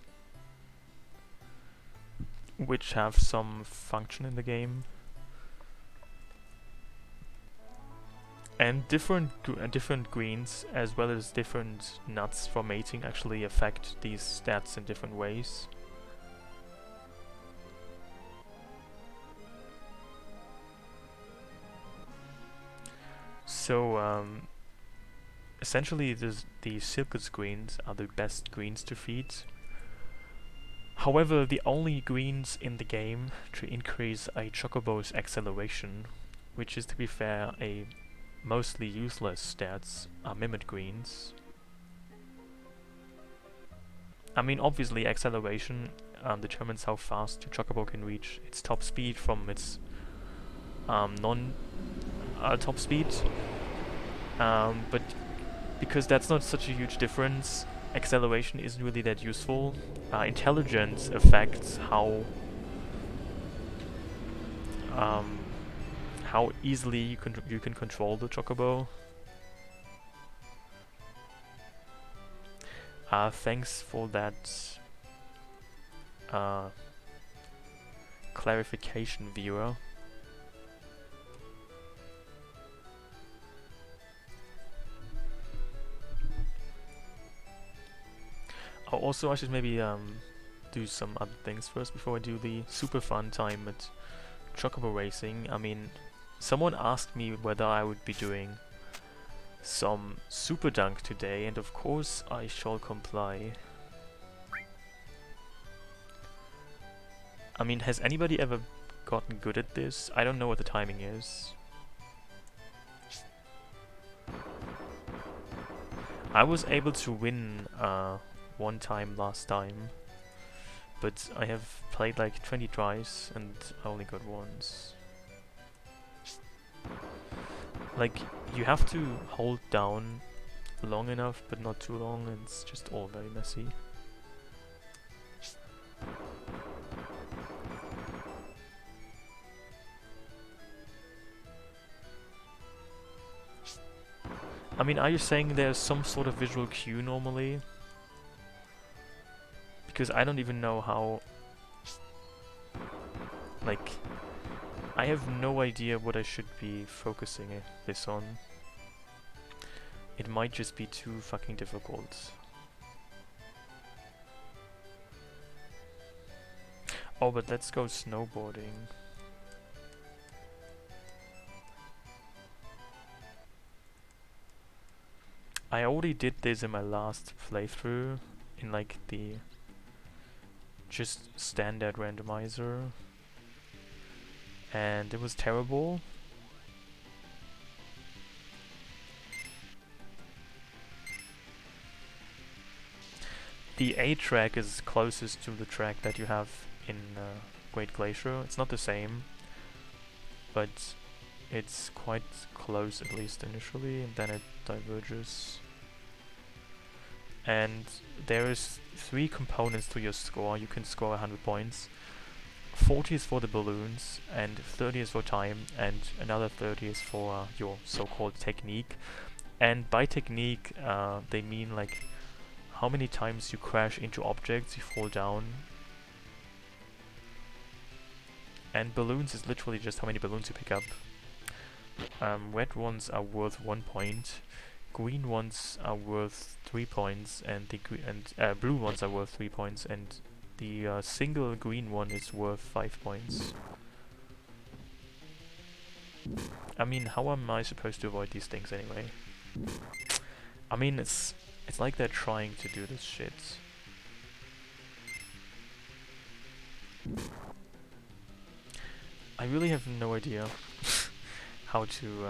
which have some function in the game. And different greens, as well as different nuts for mating, actually affect these stats in different ways. So, essentially, the circus greens are the best greens to feed. However, the only greens in the game to increase a Chocobo's acceleration, which is, to be fair, a mostly useless stats, are mimic greens. I mean, obviously, acceleration determines how fast your Chocobo can reach its top speed from its non-top speed. But because that's not such a huge difference, acceleration isn't really that useful. Intelligence affects how easily you can control the Chocobo. Thanks for that clarification, viewer. Oh, also I should maybe do some other things first before I do the super fun time at Chocobo racing. I mean, someone asked me whether I would be doing some super dunk today, and of course I shall comply. I mean, has anybody ever gotten good at this? I don't know what the timing is. I was able to win one time last time, but I have played like 20 tries and I only got once. Like, you have to hold down long enough, but not too long, and it's just all very messy. I mean, are you saying there's some sort of visual cue normally? Because I don't even know how... Like, I have no idea what I should be focusing this on. It might just be too fucking difficult. Oh, but let's go snowboarding. I already did this in my last playthrough, in like the just standard randomizer, and it was terrible. The A track is closest to the track that you have in Great Glacier. It's not the same, but it's quite close, at least initially, and then it diverges. And there is 3 components to your score. You can score 100 points. 40 is for the balloons, and 30 is for time, and another 30 is for your so-called technique. And by technique, they mean like how many times you crash into objects, you fall down. And balloons is literally just how many balloons you pick up. Red ones are worth 1 point. Green ones are worth 3 points, and the blue ones are worth 3 points, and the single green one is worth 5 points. I mean, how am I supposed to avoid these things anyway? I mean, it's like they're trying to do this shit. I really have no idea how to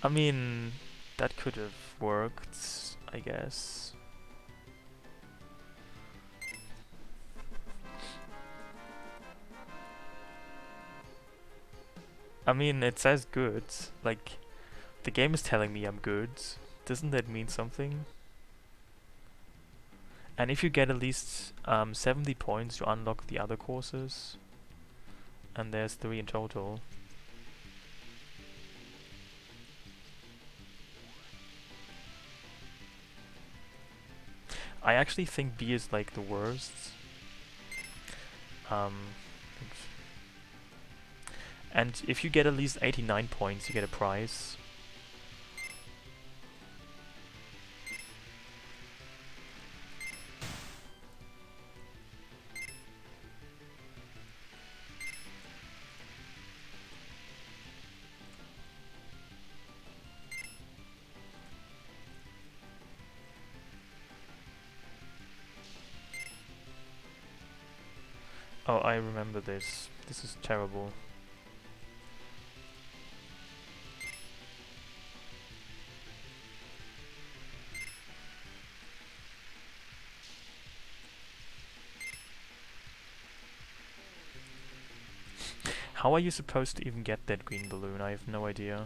I mean, that could have worked, I guess. I mean, it says good. Like, the game is telling me I'm good. Doesn't that mean something? And if you get at least 70 points, you unlock the other courses. And there's 3 in total. I actually think B is like the worst. Um, and if you get at least 89 points, you get a prize. Oh, I remember this. This is terrible. How are you supposed to even get that green balloon? I have no idea.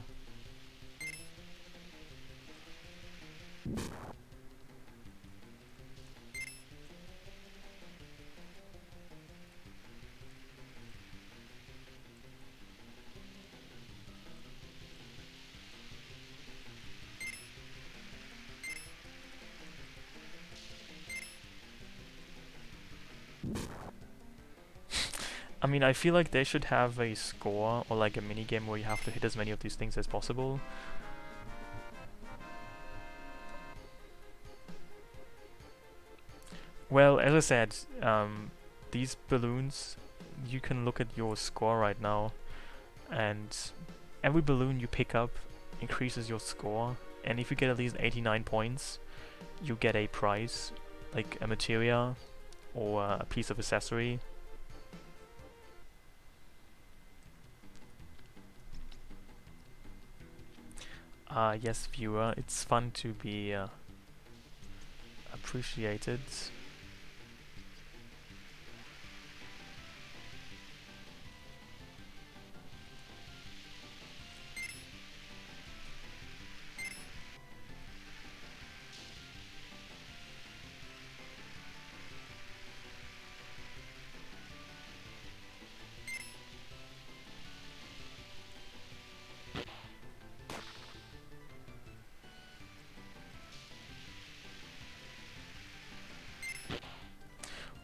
I mean, I feel like they should have a score or like a mini game where you have to hit as many of these things as possible. Well, as I said, these balloons, you can look at your score right now, and every balloon you pick up increases your score, and if you get at least 89 points, you get a prize, like a materia or a piece of accessory. Yes, viewer, it's fun to be appreciated.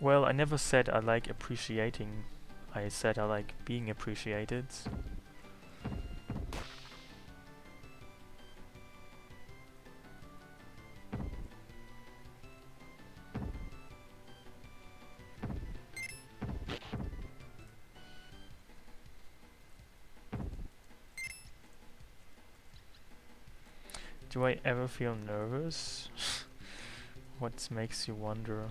Well, I never said I like appreciating. I said I like being appreciated. Do I ever feel nervous? What makes you wonder?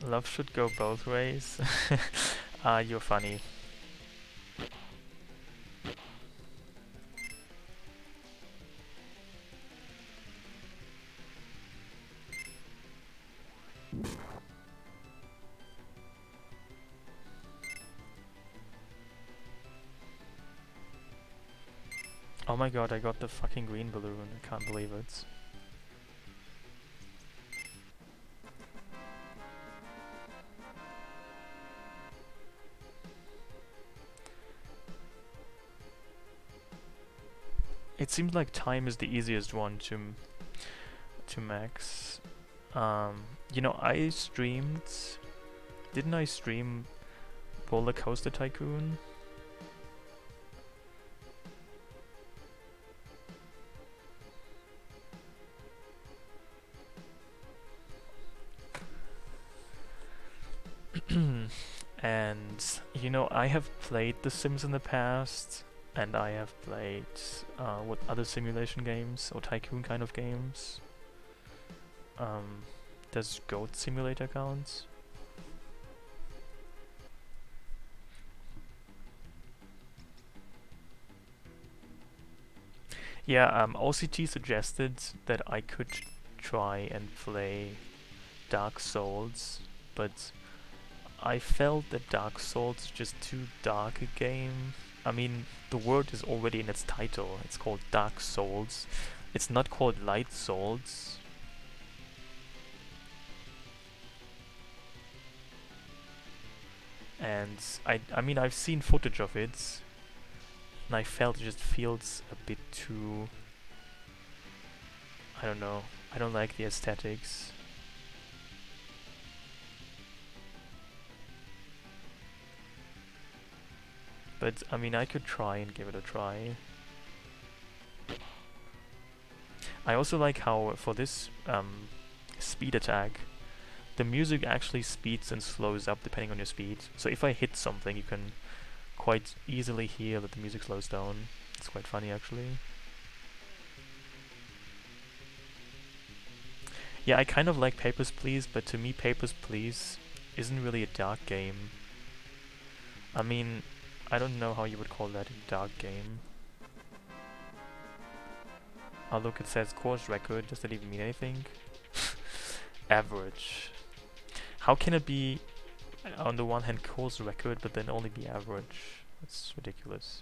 Love should go both ways. You're funny. Oh my god, I got the fucking green balloon. I can't believe it. It seems like time is the easiest one to max. You know, I streamed. Didn't I stream Roller Coaster Tycoon? And you know, I have played The Sims in the past, and I have played what other simulation games or tycoon kind of games. Does Goat Simulator count? Yeah, OCT suggested that I could try and play Dark Souls, but I felt that Dark Souls is just too dark a game. I mean, the word is already in its title. It's called Dark Souls. It's not called Light Souls. And I mean, I've seen footage of it, and I felt it just feels a bit too, I don't know, I don't like the aesthetics. But, I mean, I could try and give it a try. I also like how, for this speed attack, the music actually speeds and slows up depending on your speed. So if I hit something, you can quite easily hear that the music slows down. It's quite funny, actually. Yeah, I kind of like Papers, Please, but to me Papers, Please isn't really a dark game. I mean, I don't know how you would call that a dark game. Oh look, it says course record. Does that even mean anything? Average. How can it be, on the one hand, course record, but then only be average? That's ridiculous.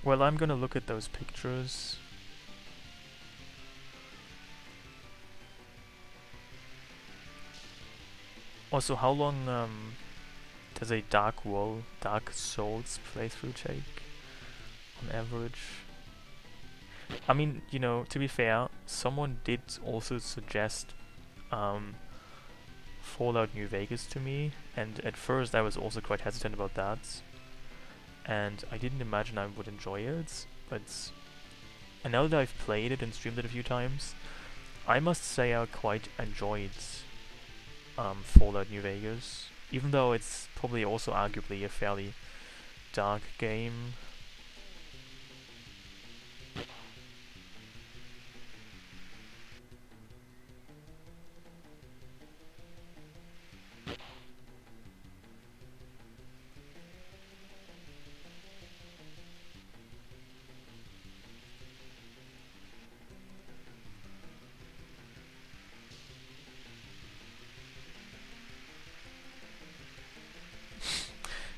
Well, I'm gonna look at those pictures. Also, how long does a Dark Souls playthrough take on average? I mean, you know, to be fair, someone did also suggest Fallout New Vegas to me, and at first I was also quite hesitant about that, and I didn't imagine I would enjoy it, but now that I've played it and streamed it a few times, I must say I quite enjoyed Fallout New Vegas, even though it's probably also arguably a fairly dark game.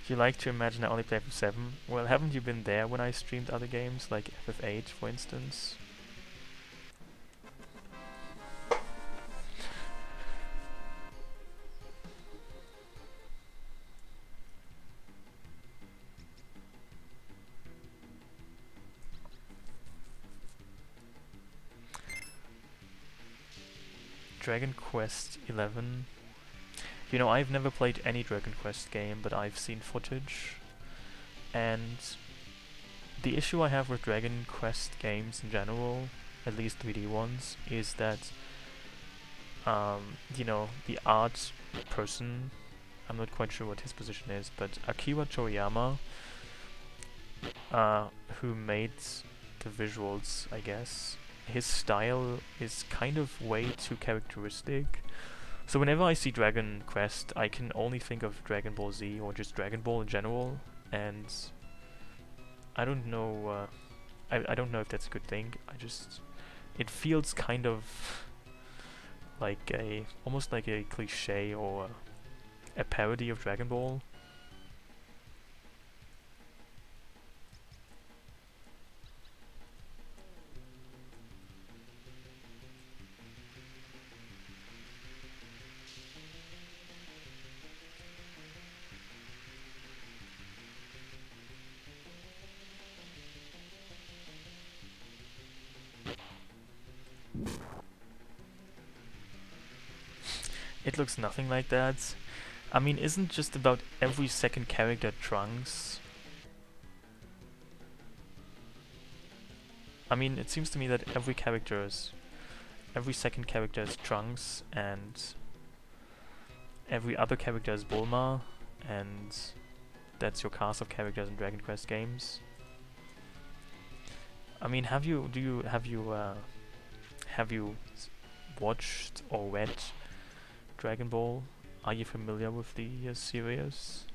You like to imagine I only play FF7? Well, haven't you been there when I streamed other games, like FF8 for instance? Dragon Quest XI. You know, I've never played any Dragon Quest game, but I've seen footage. And the issue I have with Dragon Quest games in general, at least 3D ones, is that, you know, the art person, I'm not quite sure what his position is, but Akira Toriyama, who made the visuals, I guess, his style is kind of way too characteristic. So whenever I see Dragon Quest, I can only think of Dragon Ball Z or just Dragon Ball in general, and I don't know. I don't know if that's a good thing. It feels kind of like almost like a cliche or a parody of Dragon Ball. It looks nothing like that. I mean, isn't just about every second character Trunks? I mean, it seems to me that every second character is Trunks, and every other character is Bulma, and that's your cast of characters in Dragon Quest games. I mean, have you watched or read Dragon Ball? Are you familiar with the series?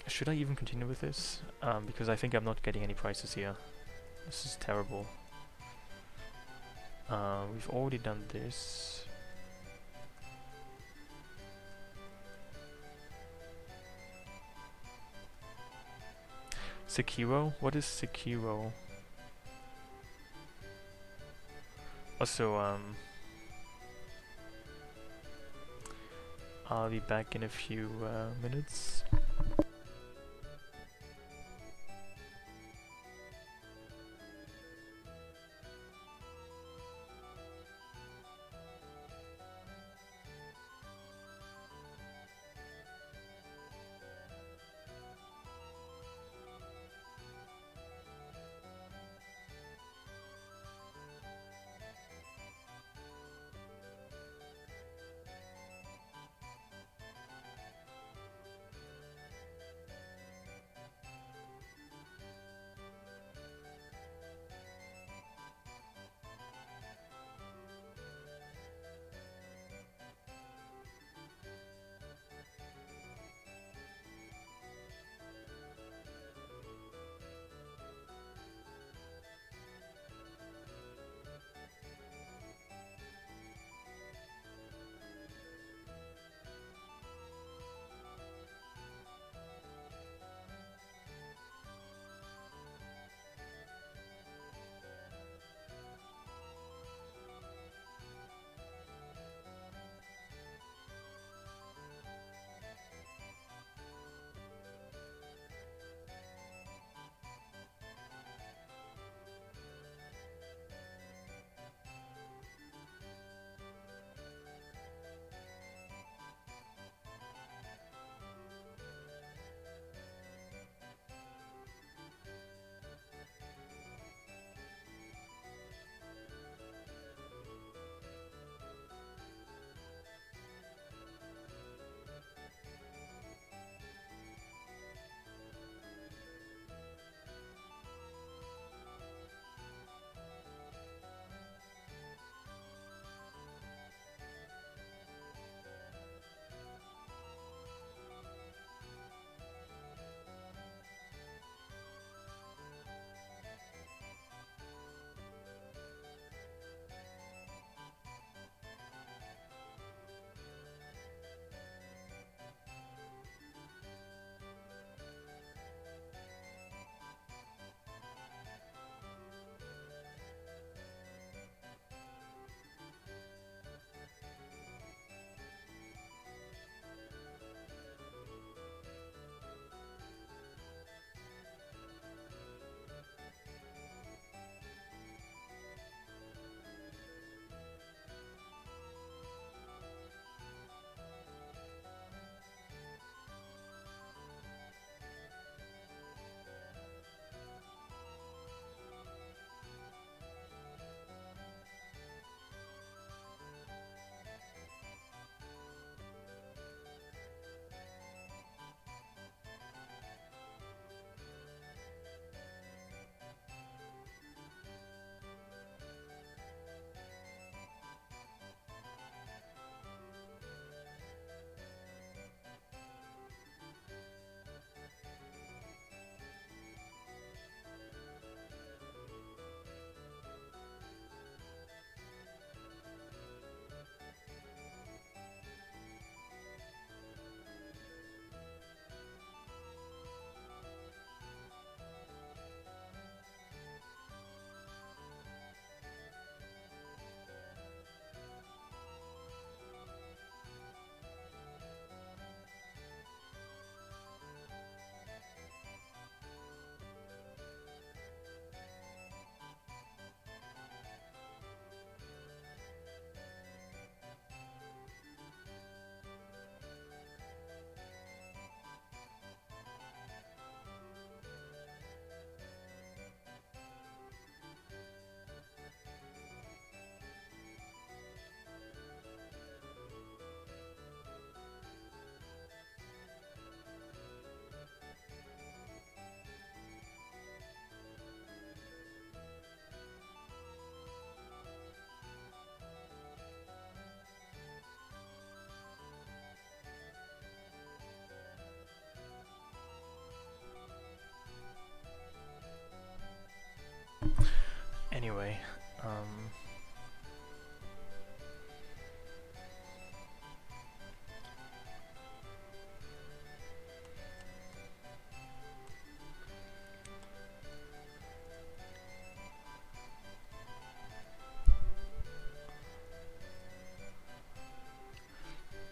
Should I even continue with this? Because I think I'm not getting any prizes here. This is terrible. We've already done this. Sekiro? What is Sekiro? Also, I'll be back in a few minutes.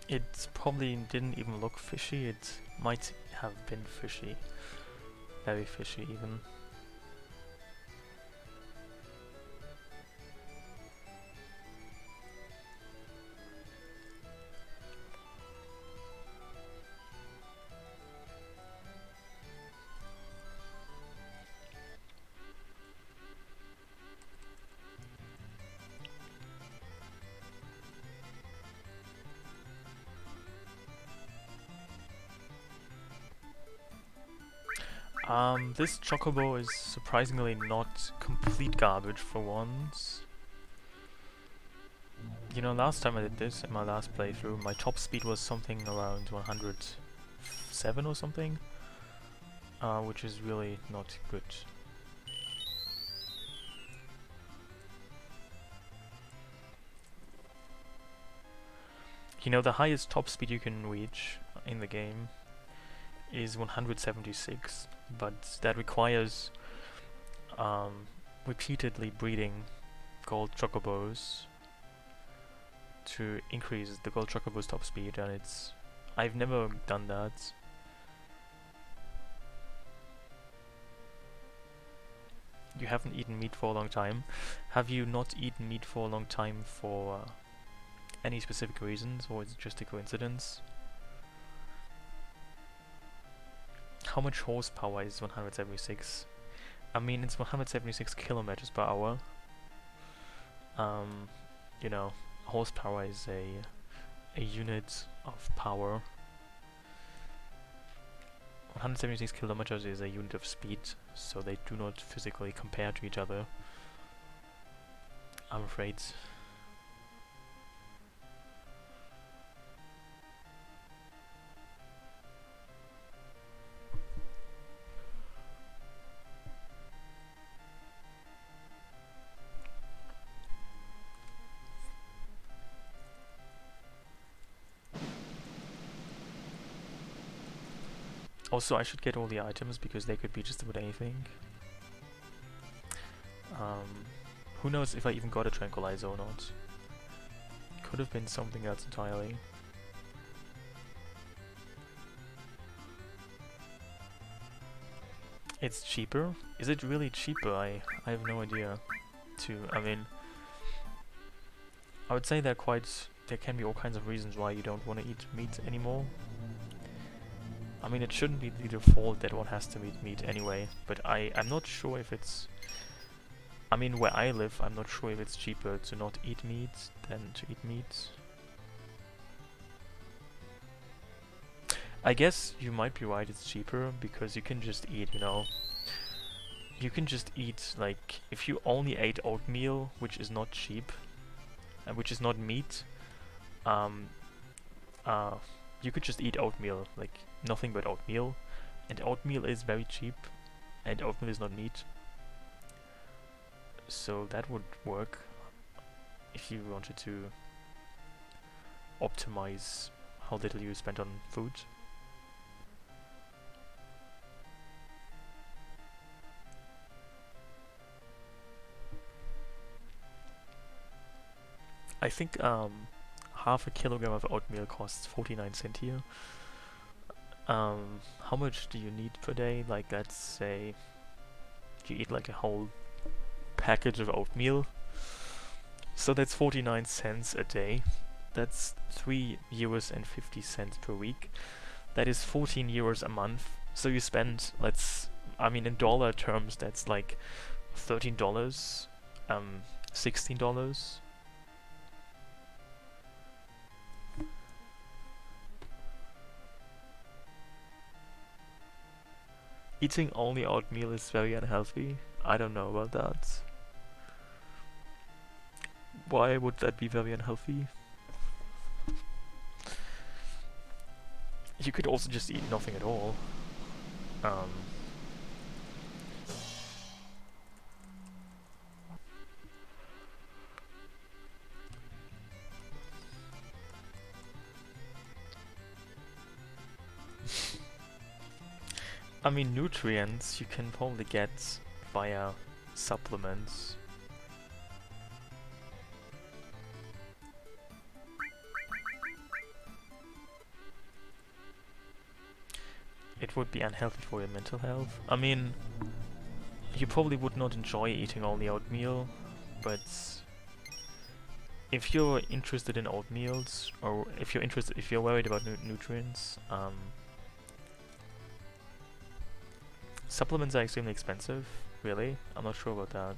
It probably didn't even look fishy. It might have been fishy. Very fishy even. This Chocobo is surprisingly not complete garbage for once. You know, last time I did this, in my last playthrough, my top speed was something around 107 or something, which is really not good. You know, the highest top speed you can reach in the game is 176, but that requires repeatedly breeding gold chocobos to increase the gold chocobo's top speed, and I've never done that. You haven't eaten meat for a long time. Have you not eaten meat for a long time for any specific reasons, or is it just a coincidence? How much horsepower is 176? I mean, it's 176 kilometers per hour. You know, horsepower is a unit of power. 176 kilometers is a unit of speed, so they do not physically compare to each other, I'm afraid. Also, I should get all the items because they could be just about anything. Who knows if I even got a tranquilizer or not. Could have been something else entirely. It's cheaper? Is it really cheaper? I have no idea. I mean, I would say there can be all kinds of reasons why you don't want to eat meat anymore. I mean, it shouldn't be the default that one has to eat meat anyway, but I'm not sure if it's... I mean, where I live, I'm not sure if it's cheaper to not eat meat than to eat meat. I guess you might be right, it's cheaper, because you can just eat, you know... You can just eat, like, if you only ate oatmeal, which is not cheap, and which is not meat, you could just eat oatmeal, like, nothing but oatmeal, and oatmeal is very cheap, and oatmeal is not meat. So that would work if you wanted to optimize how little you spend on food. I think half a kilogram of oatmeal costs 49 cents here. How much do you need per day? Like, let's say you eat like a whole package of oatmeal. So that's 49 cents a day. That's €3.50 per week. That is 14 euros a month. So you spend, I mean, in dollar terms, that's like $13, $16. Eating only oatmeal is very unhealthy. I don't know about that. Why would that be very unhealthy? You could also just eat nothing at all. I mean, nutrients you can probably get via supplements. it would be unhealthy for your mental health. I mean, you probably would not enjoy eating only oatmeal, but if you're interested in oatmeals, or if you're worried about nutrients, supplements are extremely expensive. Really, I'm not sure about that.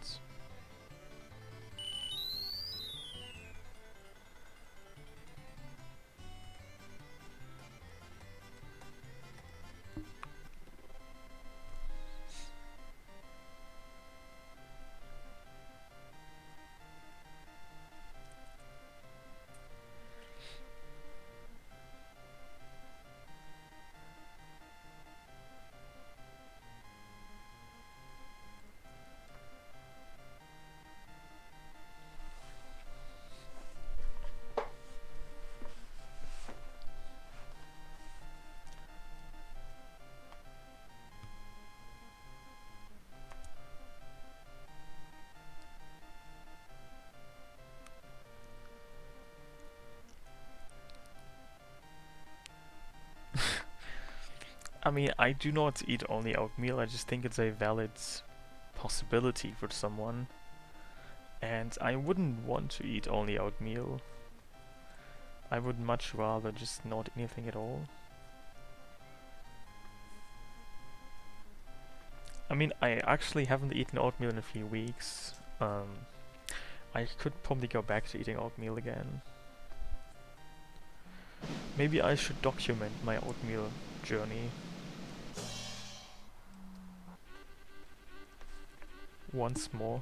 I mean, I do not eat only oatmeal, I just think it's a valid possibility for someone. And I wouldn't want to eat only oatmeal. I would much rather just not eat anything at all. I mean, I actually haven't eaten oatmeal in a few weeks. I could probably go back to eating oatmeal again. Maybe I should document my oatmeal journey. Once more.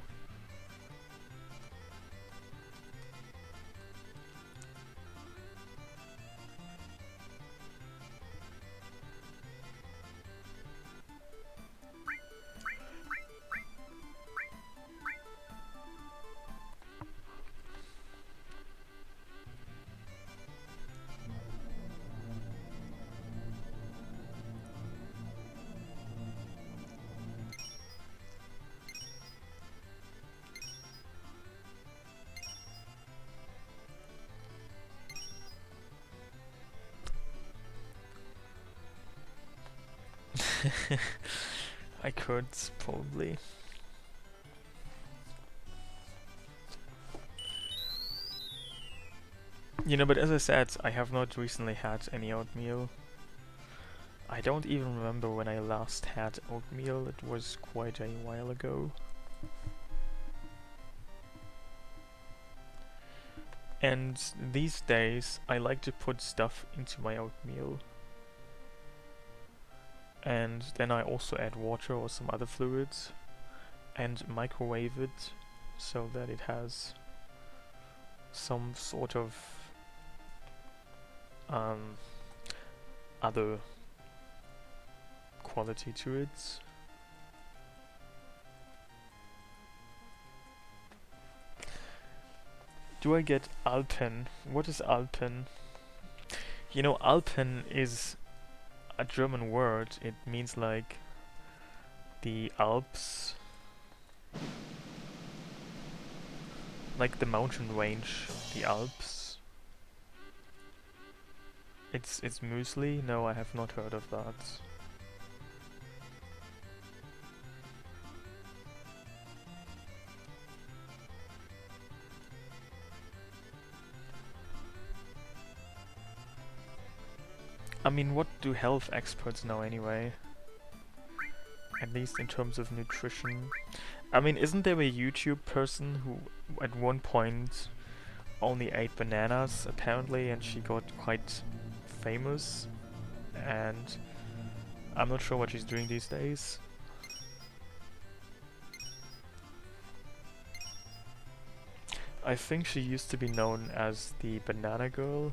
I could, probably. You know, but as I said, I have not recently had any oatmeal. I don't even remember when I last had oatmeal, it was quite a while ago. And these days, I like to put stuff into my oatmeal. And then I also add water or some other fluids and microwave it so that it has some sort of other quality to it. Do I get Alpen? What is Alpen? You know, Alpen is a German word. It means like the Alps, like the mountain range, the Alps. It's muesli? No, I have not heard of that. I mean, what do health experts know anyway? At least in terms of nutrition. I mean, isn't there a YouTube person who at one point only ate bananas, apparently, and she got quite famous? And I'm not sure what she's doing these days. I think she used to be known as the Banana Girl.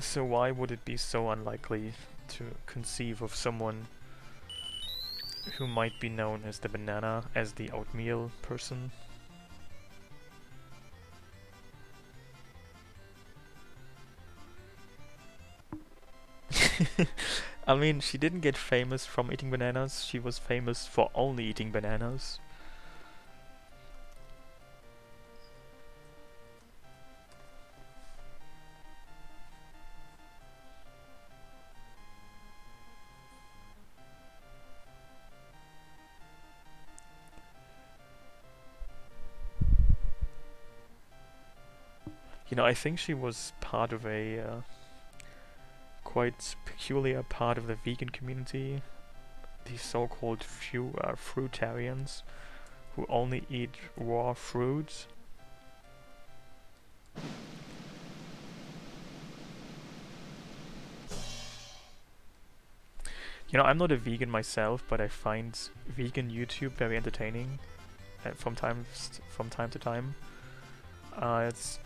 So why would it be so unlikely to conceive of someone who might be known as the banana, as the oatmeal person? I mean, she didn't get famous from eating bananas, she was famous for only eating bananas. You know, I think she was part of a quite peculiar part of the vegan community, the so-called fruitarians, who only eat raw fruits. You know, I'm not a vegan myself, but I find vegan YouTube very entertaining from time to time. It's,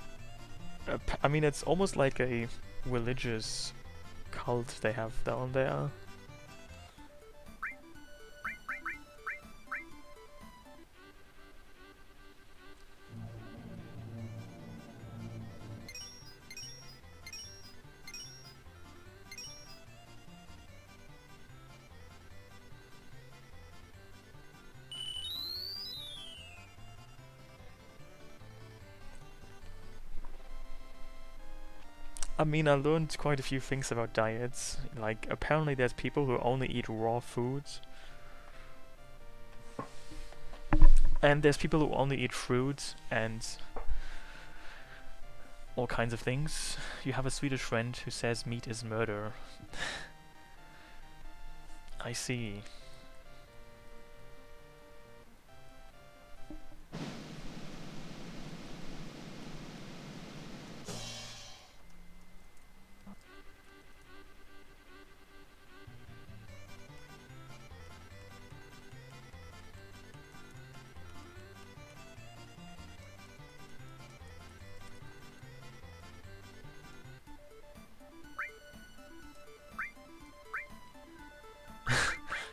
I mean, it's almost like a religious cult they have down there. I mean, I learned quite a few things about diets. Like, apparently there's people who only eat raw foods. And there's people who only eat fruit and all kinds of things. You have a Swedish friend who says meat is murder. I see.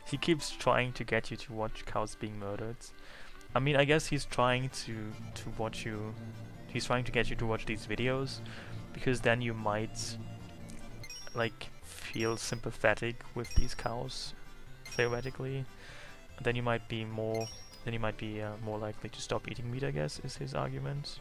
He keeps trying to get you to watch cows being murdered. I mean, I guess he's trying to watch you. He's trying to get you to watch these videos, because then you might like feel sympathetic with these cows, theoretically. Then you might be more. Then you might be more likely to stop eating meat, I guess, is his argument.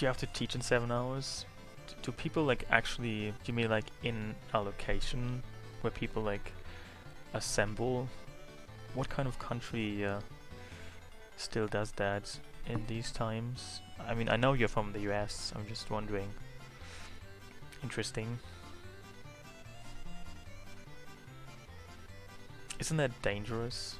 You have to teach in 7 hours. Do people like actually? Do you mean like in a location where people like assemble? What kind of country still does that in these times? I mean, I know you're from the US. I'm just wondering. Interesting. Isn't that dangerous?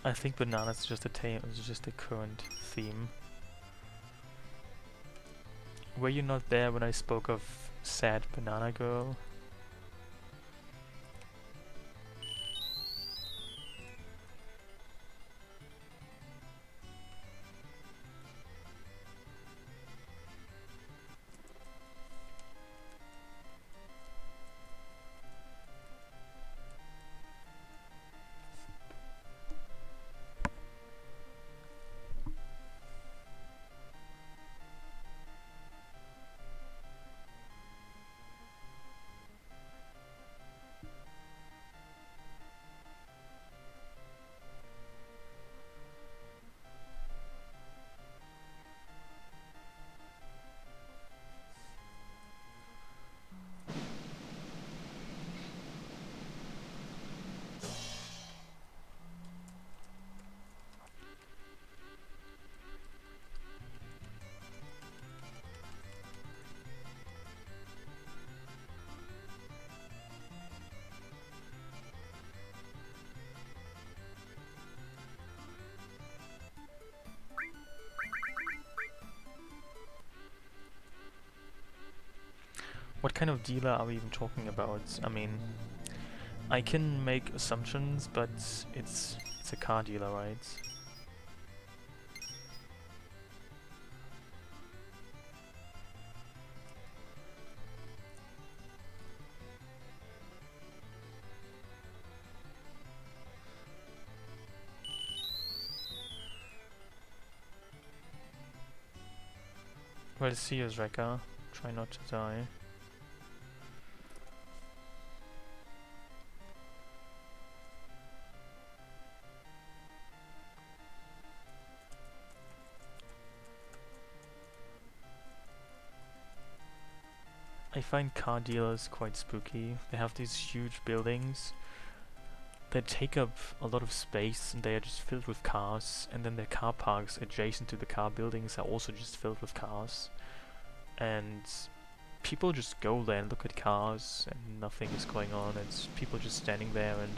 I think bananas is just just a current theme. Were you not there when I spoke of Sad Banana Girl? What kind of dealer are we even talking about? I mean, I can make assumptions, but it's a car dealer, right? Well, see you, Zreka. Try not to die. I find car dealers quite spooky. They have these huge buildings that take up a lot of space and they are just filled with cars, and then their car parks adjacent to the car buildings are also just filled with cars. And people just go there and look at cars and nothing is going on. It's people just standing there, and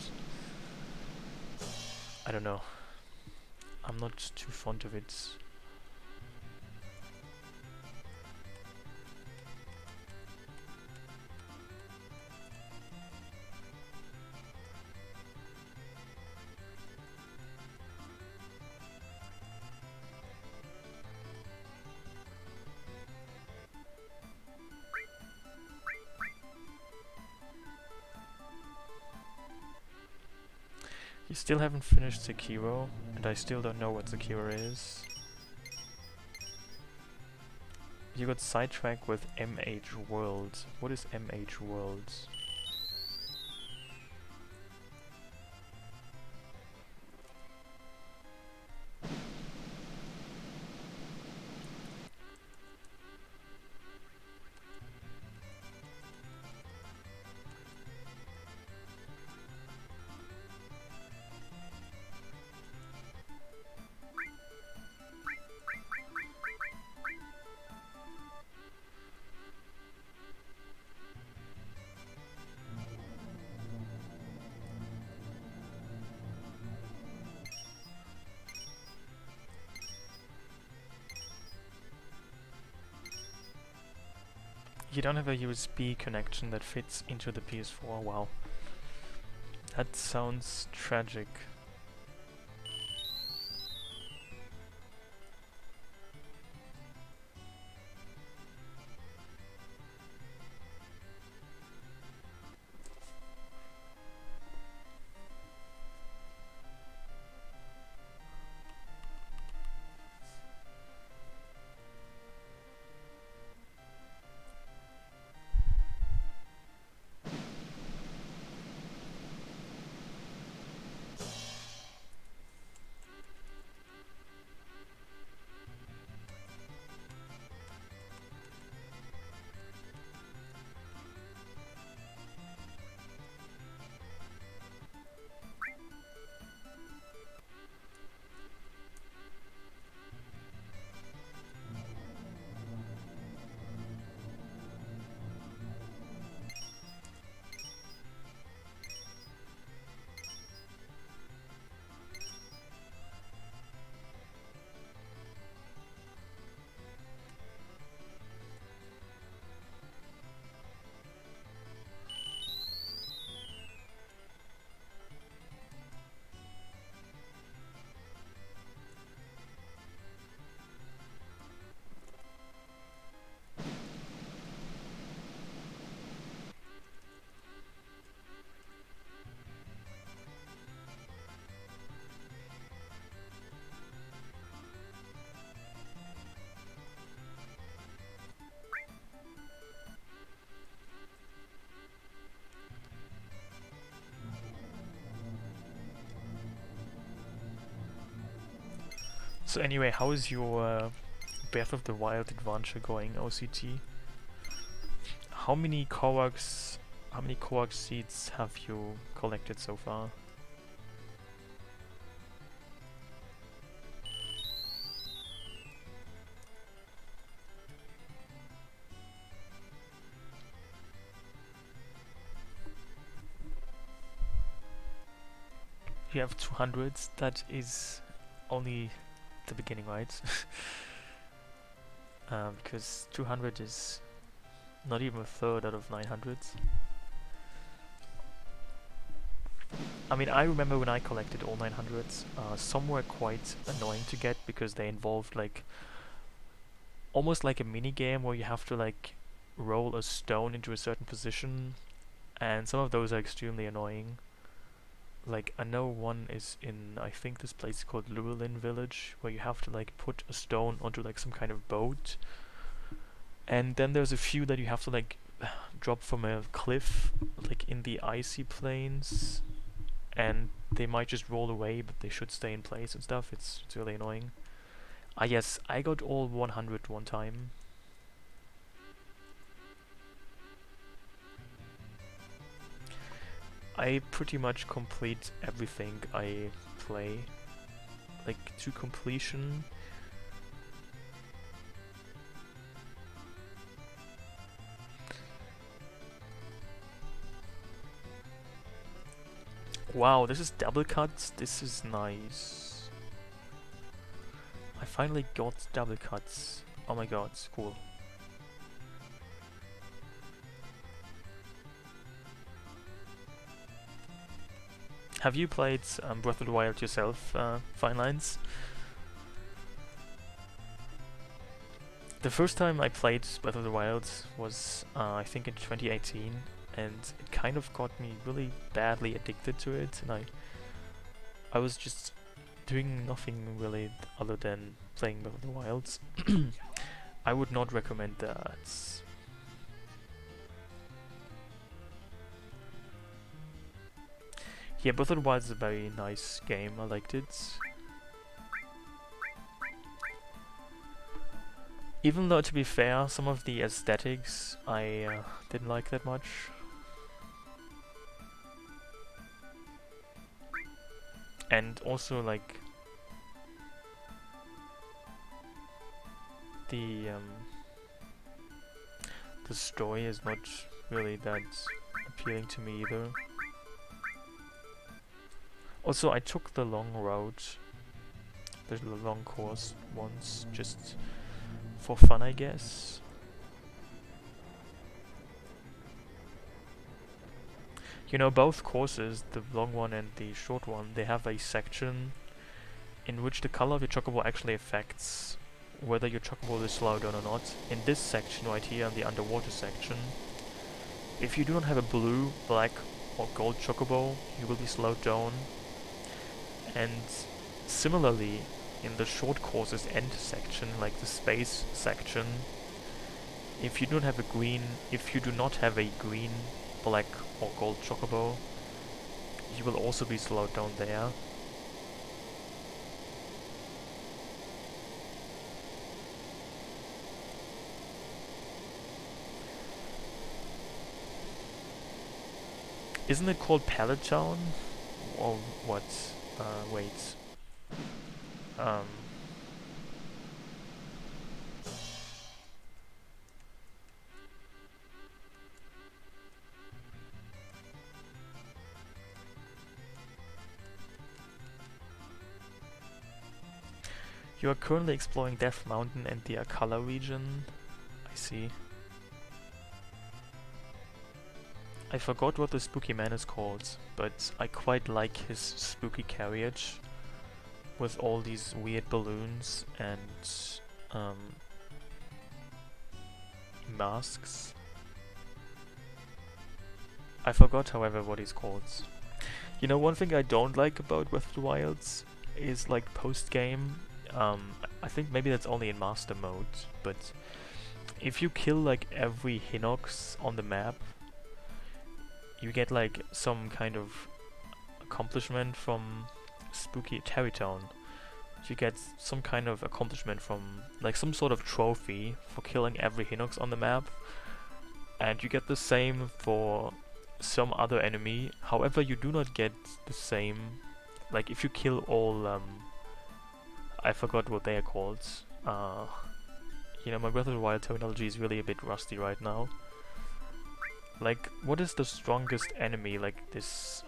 I don't know. I'm not too fond of it. You still haven't finished Sekiro, and I still don't know what Sekiro is. You got sidetracked with MH World. What is MH World? You don't have a USB connection that fits into the PS4, wow. That sounds tragic. So anyway, how is your Breath of the Wild adventure going, OCT? How many Korok seeds have you collected so far? You have 200. That is only the beginning, right? Because 200 is Not even a third out of 900s. I mean, I remember when I collected all 900s, some were quite annoying to get because they involved like almost like a mini game where you have to like roll a stone into a certain position, and some of those are extremely annoying. Like I know one is in, I think this place called Llewellyn Village, where you have to like put a stone onto like some kind of boat, and then there's a few that you have to like drop from a cliff, like in the icy plains, and they might just roll away, but they should stay in place and stuff. It's really annoying. Ah yes, I got all 100 one time. I pretty much complete everything I play, like to completion. Wow, this is double cuts. This is nice. I finally got double cuts. Oh my god, it's cool. Have you played Breath of the Wild yourself, Fine Lines? The first time I played Breath of the Wild was, I think in 2018, and it kind of got me really badly addicted to it, and I was just doing nothing really other than playing Breath of the Wild. I would not recommend that. Yeah, Breath of the Wild is a very nice game, I liked it. Even though, to be fair, some of the aesthetics I didn't like that much. And also, like, the story is not really that appealing to me either. Also, I took the long road, the long course once, just for fun, I guess. You know, both courses, the long one and the short one, they have a section in which the color of your chocobo actually affects whether your chocobo is slowed down or not. In this section right here, in the underwater section, if you do not have a blue, black, or gold chocobo, you will be slowed down. And similarly, in the short courses end section, like the space section, if you do not have a green, black, or gold chocobo, you will also be slowed down there. Isn't it called Pallet Town? Or what? Wait. You are currently exploring Death Mountain and the Akala region. I see. I forgot what the spooky man is called, but I quite like his spooky carriage with all these weird balloons and masks. I forgot, however, what he's called. You know, one thing I don't like about Breath of the Wilds is like post-game. I think maybe that's only in master mode, but if you kill like every Hinox on the map, you get like some kind of accomplishment from Spooky Tarrytown. You get some kind of accomplishment from like some sort of trophy for killing every Hinox on the map, and you get the same for some other enemy. However, you do not get the same, like if you kill all I forgot what they are called. You know, my Breath of the Wild terminology is really a bit rusty right now. Like, what is the strongest enemy? Like this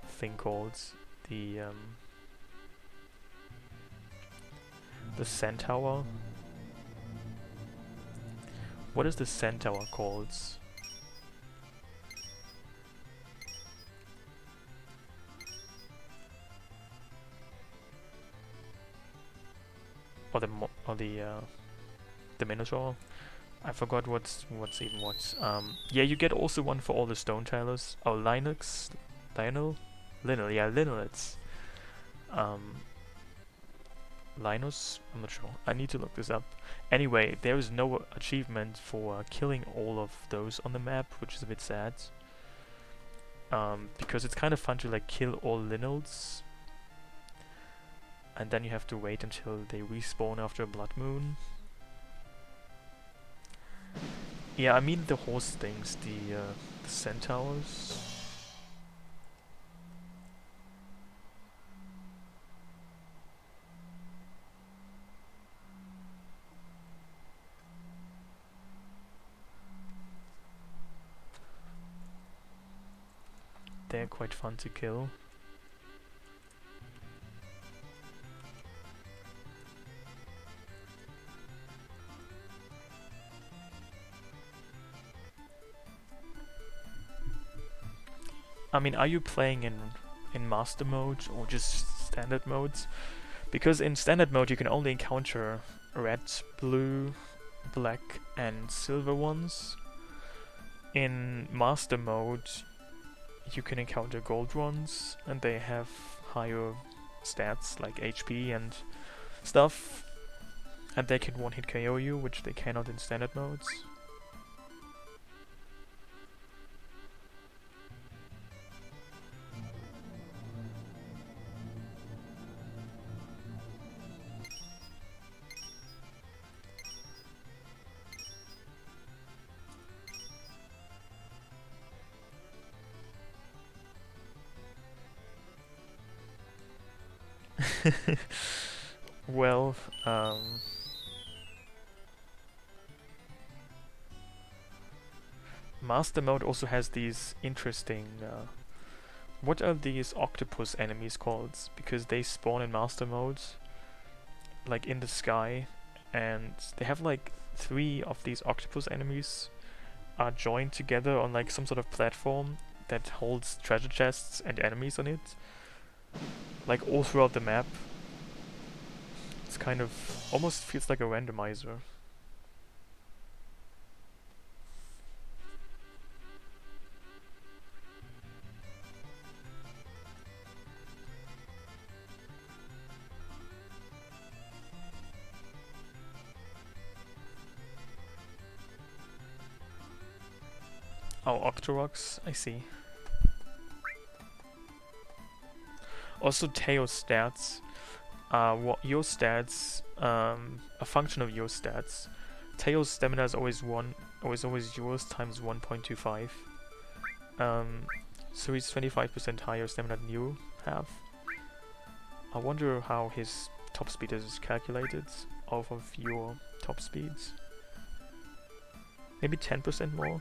thing called the Centaur. What is the centaur called? Or the minotaur? I forgot what's even what. Yeah, you get also one for all the stone tailors. Oh, Lionel, yeah, Linolets. Linus? I'm not sure. I need to look this up. Anyway, there is no achievement for killing all of those on the map, which is a bit sad. Because it's kind of fun to like kill all Linolds, and then you have to wait until they respawn after a blood moon. Yeah, I mean the horse things, the centaurs. They're quite fun to kill. I mean, are you playing in master mode or just standard modes? Because in standard mode you can only encounter red, blue, black and silver ones. In master mode you can encounter gold ones, and they have higher stats like HP and stuff, and they can one-hit KO you, which they cannot in standard modes. Well, master mode also has these interesting what are these octopus enemies called? Because they spawn in master mode, like in the sky, and they have like 3 of these octopus enemies are joined together on like some sort of platform that holds treasure chests and enemies on it, like all throughout the map. It's kind of almost feels like a randomizer. Oh, Octoroks, I see. Also, Teo stats. What your stats? A function of your stats. Teo's stamina is always always yours times 1.25. So he's 25% higher stamina than you have. I wonder how his top speed is calculated off of your top speeds. Maybe 10% more.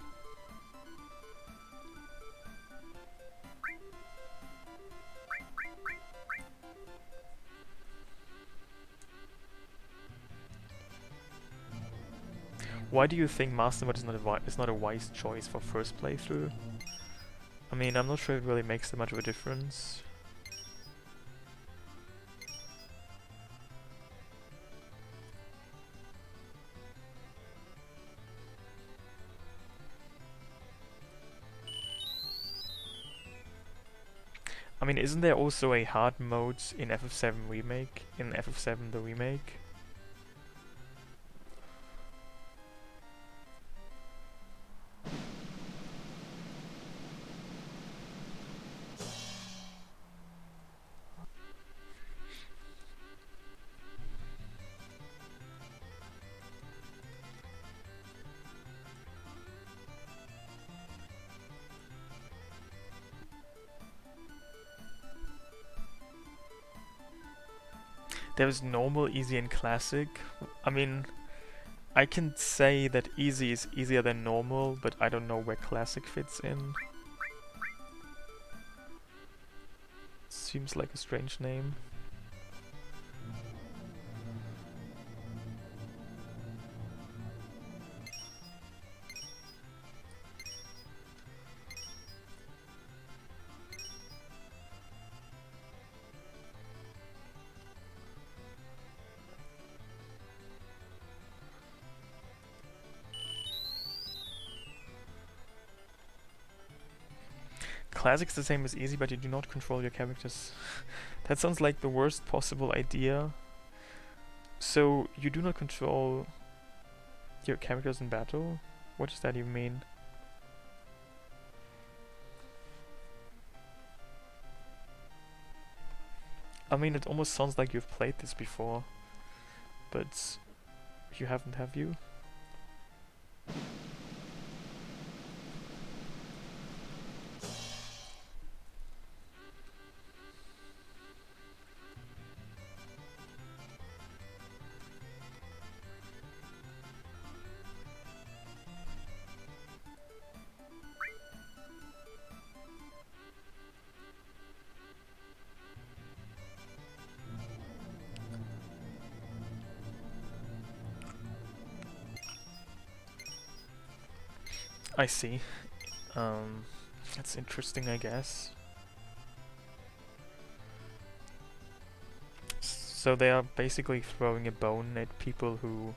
Why do you think Master Mode is not a wise choice for first playthrough? I mean, I'm not sure it really makes that much of a difference. I mean, isn't there also a hard mode in FF7 Remake? In FF7 the remake? There's normal, easy, and classic. I mean, I can say that easy is easier than normal, but I don't know where classic fits in. Seems like a strange name. classic's the same as easy, but you do not control your characters. That sounds like the worst possible idea. So, you do not control your characters in battle? What does that even mean? I mean, it almost sounds like you've played this before, but you haven't, have you? I see. That's interesting, I guess. So they are basically throwing a bone at people who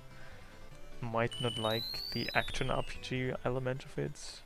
might not like the action RPG element of it.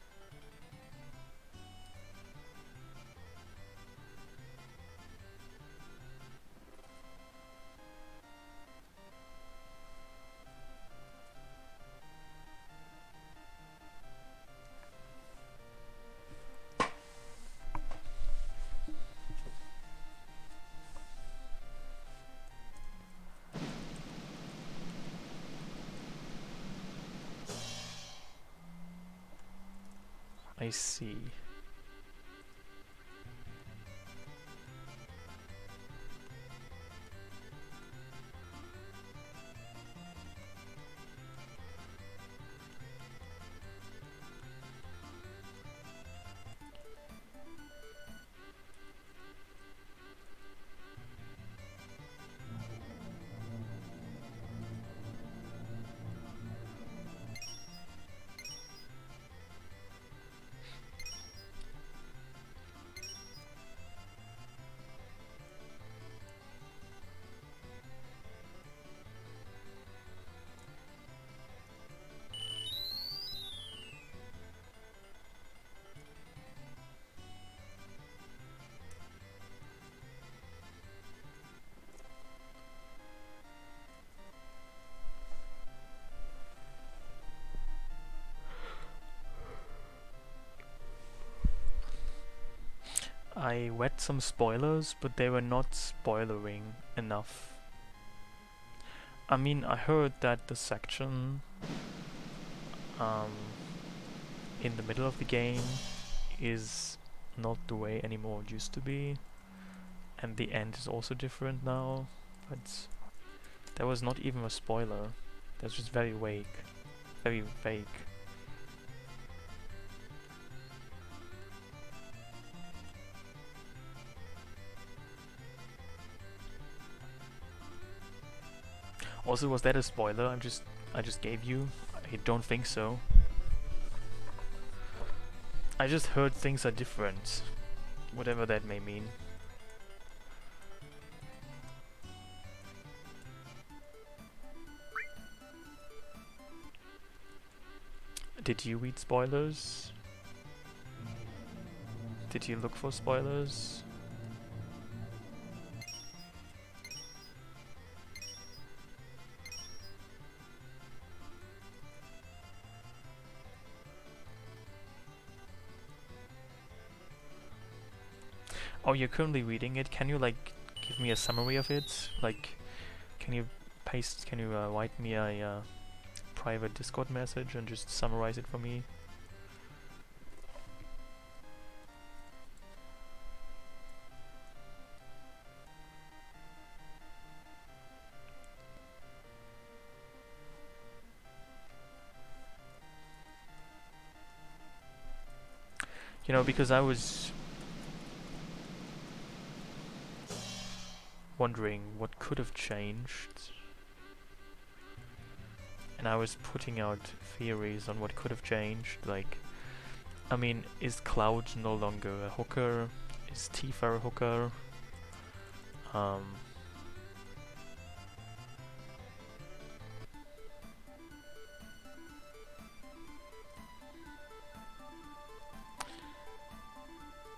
I see. I read some spoilers, but they were not spoilering enough. I mean, I heard that the section um, in the middle of the game is not the way anymore it used to be, and the end is also different now, but that was not even a spoiler. That's just very vague. Very vague. Also, was that a spoiler I just gave you? I don't think so. I just heard things are different. Whatever that may mean. Did you read spoilers? Did you look for spoilers? Oh, you're currently reading it. Can you like give me a summary of it? Like, can you write me a private Discord message and just summarize it for me? You know, because I was wondering what could have changed, and I was putting out theories on what could have changed. Like, I mean, is Cloud no longer a hooker? Is Tifa a hooker?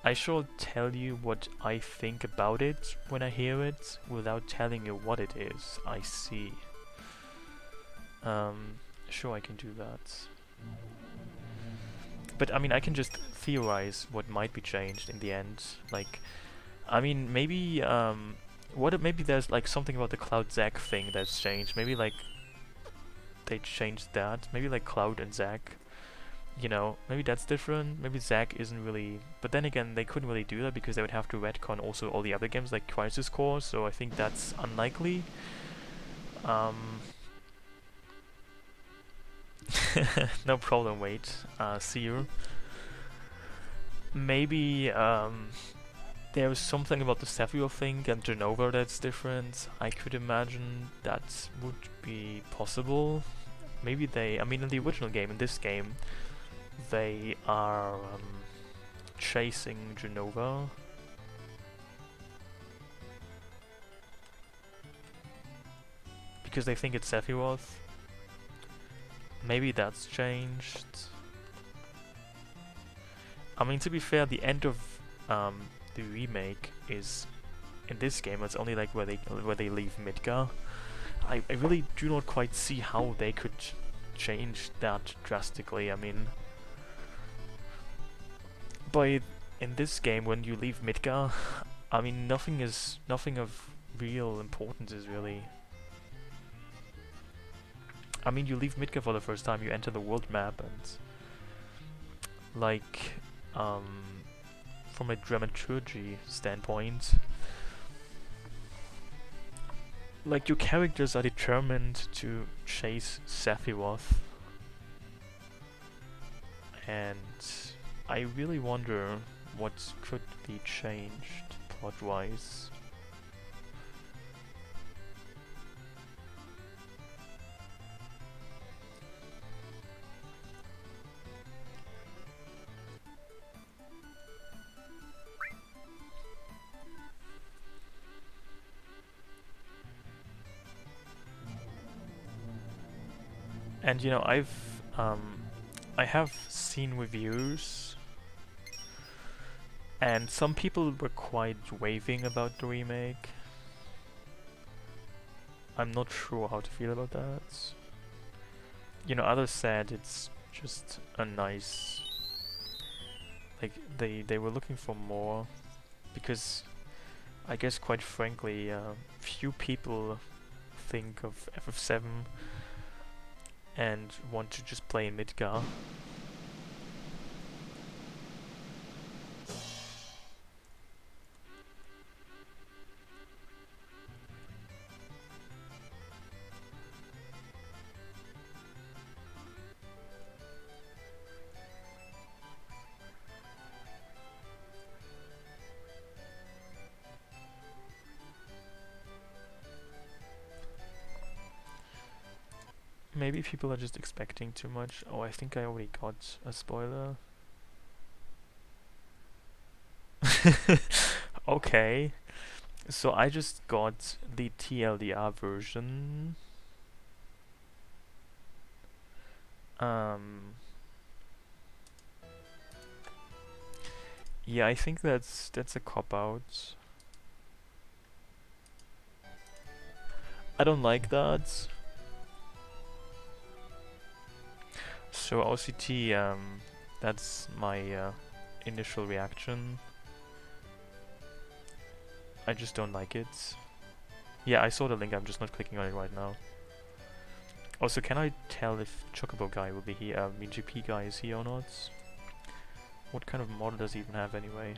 I shall tell you what I think about it when I hear it, without telling you what it is. I see. Sure, I can do that. But I mean, I can just theorize what might be changed in the end. Like, I mean, maybe what if maybe there's like something about the Cloud Zack thing that's changed. Maybe like they changed that. Maybe like Cloud and Zack. You know, maybe that's different. Maybe Zack isn't really. But then again, they couldn't really do that because they would have to retcon also all the other games like Crisis Core. So I think that's unlikely. No problem. Wait. See you. Maybe there's something about the Sephiroth thing and Jenova that's different. I could imagine that would be possible. Maybe they. I mean, in the original game, in this game, they are chasing Jenova. Because they think it's Sephiroth. Maybe that's changed. I mean, to be fair, the end of the remake is in this game. It's only like where they leave Midgar. I really do not quite see how they could change that drastically. I mean, in this game, when you leave Midgar, I mean, nothing of real importance is really. I mean, you leave Midgar for the first time, you enter the world map, and like, from a dramaturgy standpoint, like your characters are determined to chase Sephiroth, and I really wonder what could be changed plot-wise. And you know, I have seen reviews, and some people were quite raving about the remake. I'm not sure how to feel about that. You know, others said it's just a nice, like they were looking for more, because I guess quite frankly, few people think of FF7 and want to just play in Midgar. Maybe people are just expecting too much. Oh, I think I already got a spoiler. Okay. So I just got the TLDR version. Yeah, I think that's a cop-out. I don't like that. So OCT, that's my initial reaction. I just don't like it. Yeah, I saw the link, I'm just not clicking on it right now. Also, can I tell if Chocobo guy will be here, I mean GP guy is here or not? What kind of model does he even have anyway?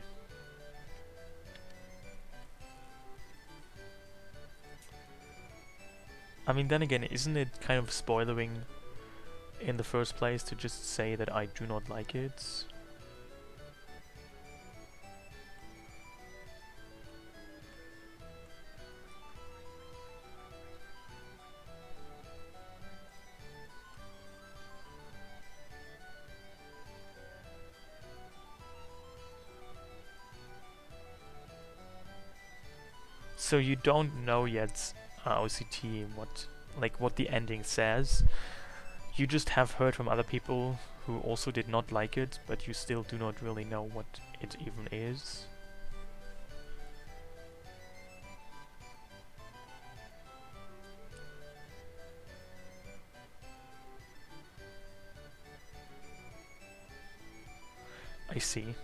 I mean, then again, isn't it kind of spoiling in the first place to just say that I do not like it? So you don't know yet, OCT, what the ending says. you just have heard from other people who also did not like it, but you still do not really know what it even is. I see.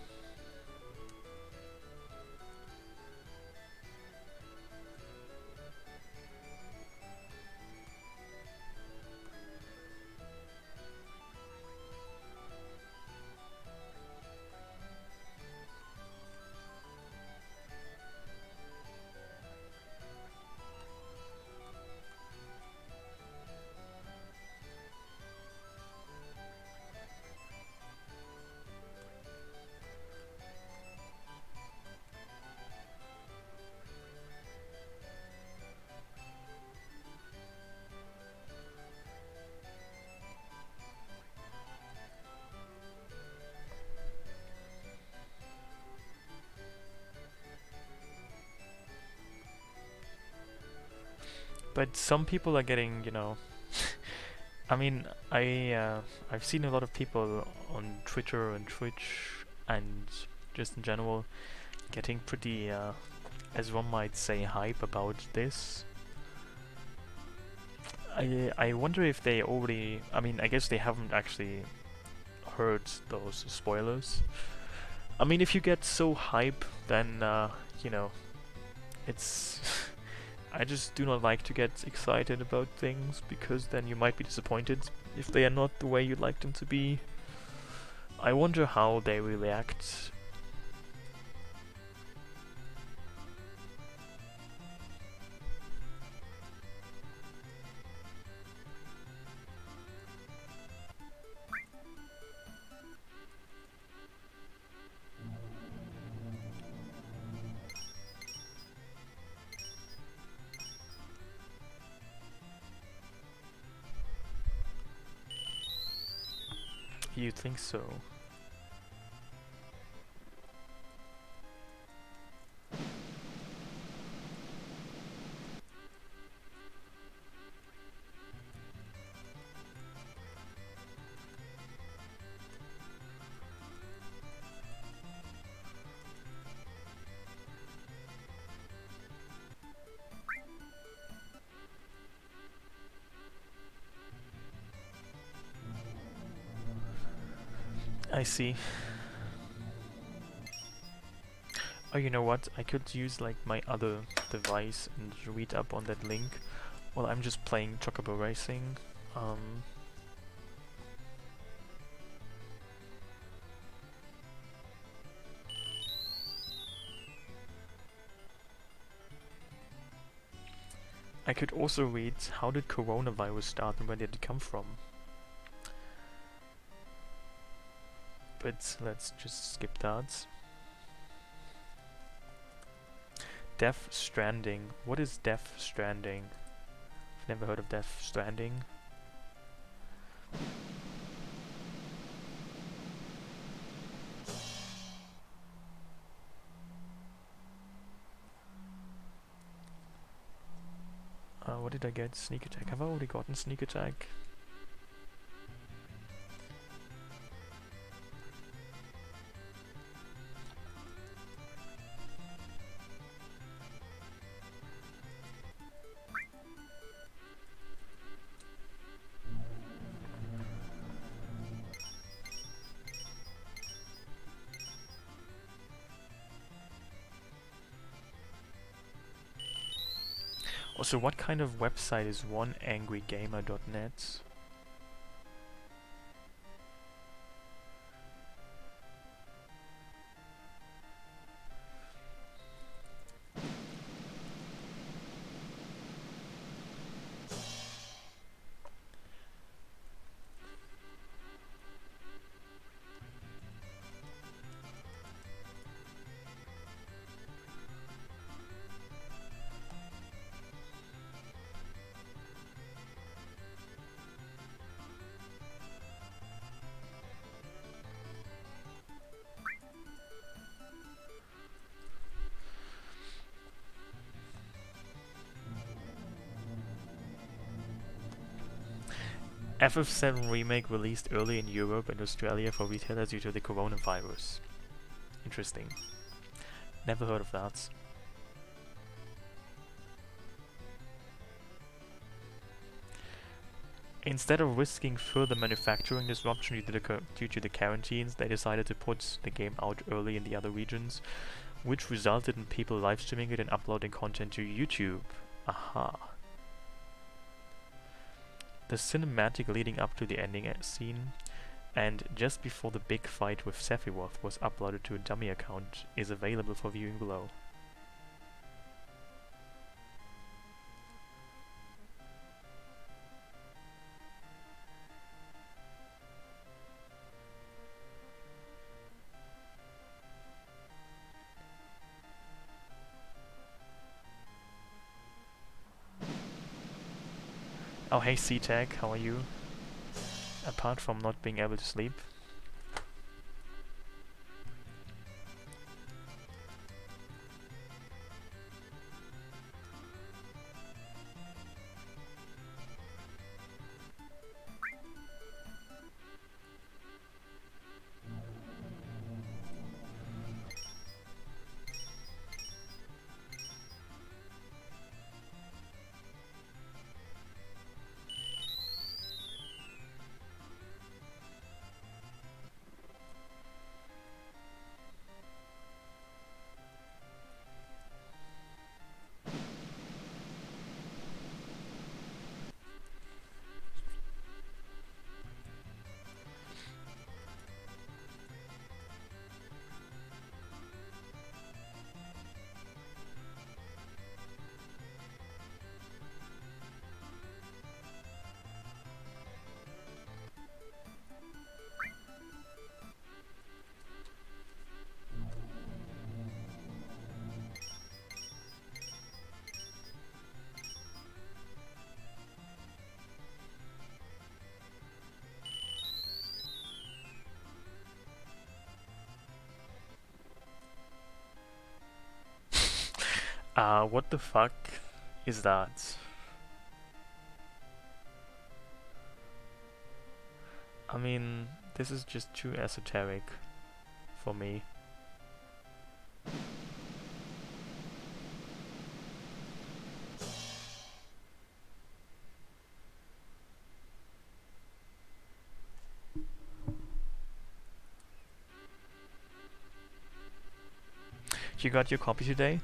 But some people are getting, you know, I mean, I've seen a lot of people on Twitter and Twitch and just in general getting pretty, as one might say, hype about this. I wonder if they already, I mean, I guess they haven't actually heard those spoilers. I mean, if you get so hype, then, you know, it's... I just do not like to get excited about things, because then you might be disappointed if they are not the way you'd like them to be. I wonder how they will react. You think so? I see. Oh, you know what? I could use like my other device and read up on that link while I'm just playing Chocobo Racing. I could also read how did coronavirus start and where did it come from. But let's just skip that. Death Stranding. What is Death Stranding? I've never heard of Death Stranding. What did I get? Sneak attack. Have I already gotten sneak attack? Also, what kind of website is oneangrygamer.net? FF7 Remake released early in Europe and Australia for retailers due to the coronavirus. Interesting. Never heard of that. Instead of risking further manufacturing disruption due to the quarantines, they decided to put the game out early in the other regions, which resulted in people live streaming it and uploading content to YouTube. Aha. The cinematic leading up to the ending scene and just before the big fight with Sephiroth was uploaded to a dummy account is available for viewing below. Oh hey C-Tag, how are you? Apart from not being able to sleep. What the fuck is that? I mean, this is just too esoteric for me. You got your copy today?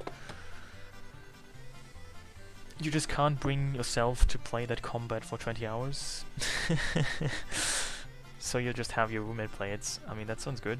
You just can't bring yourself to play that combat for 20 hours? So you just have your roommate play it. I mean, that sounds good.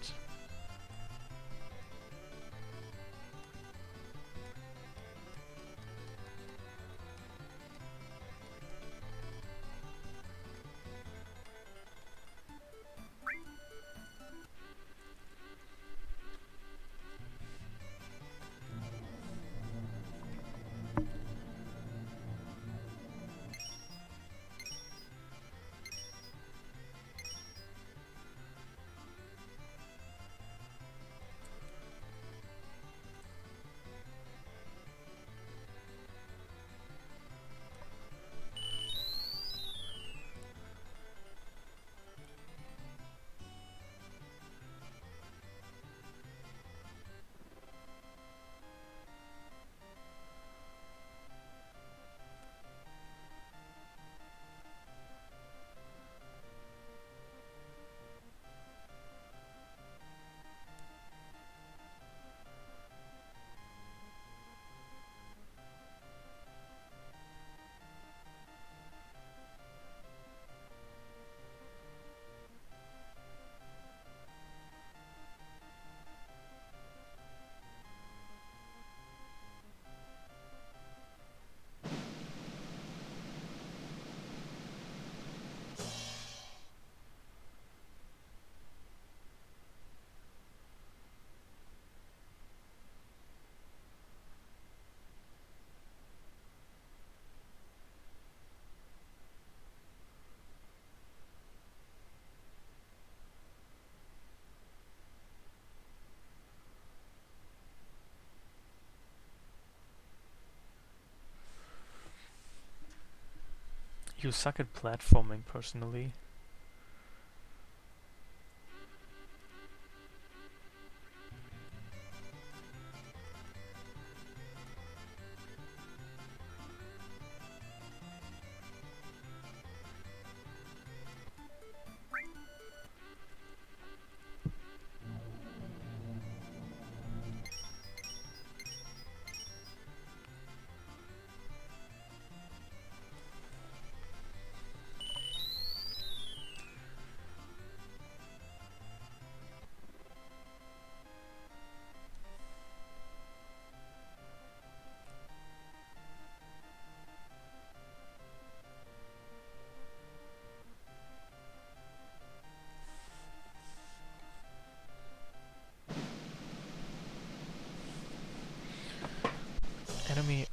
You suck at platforming, personally. Enemy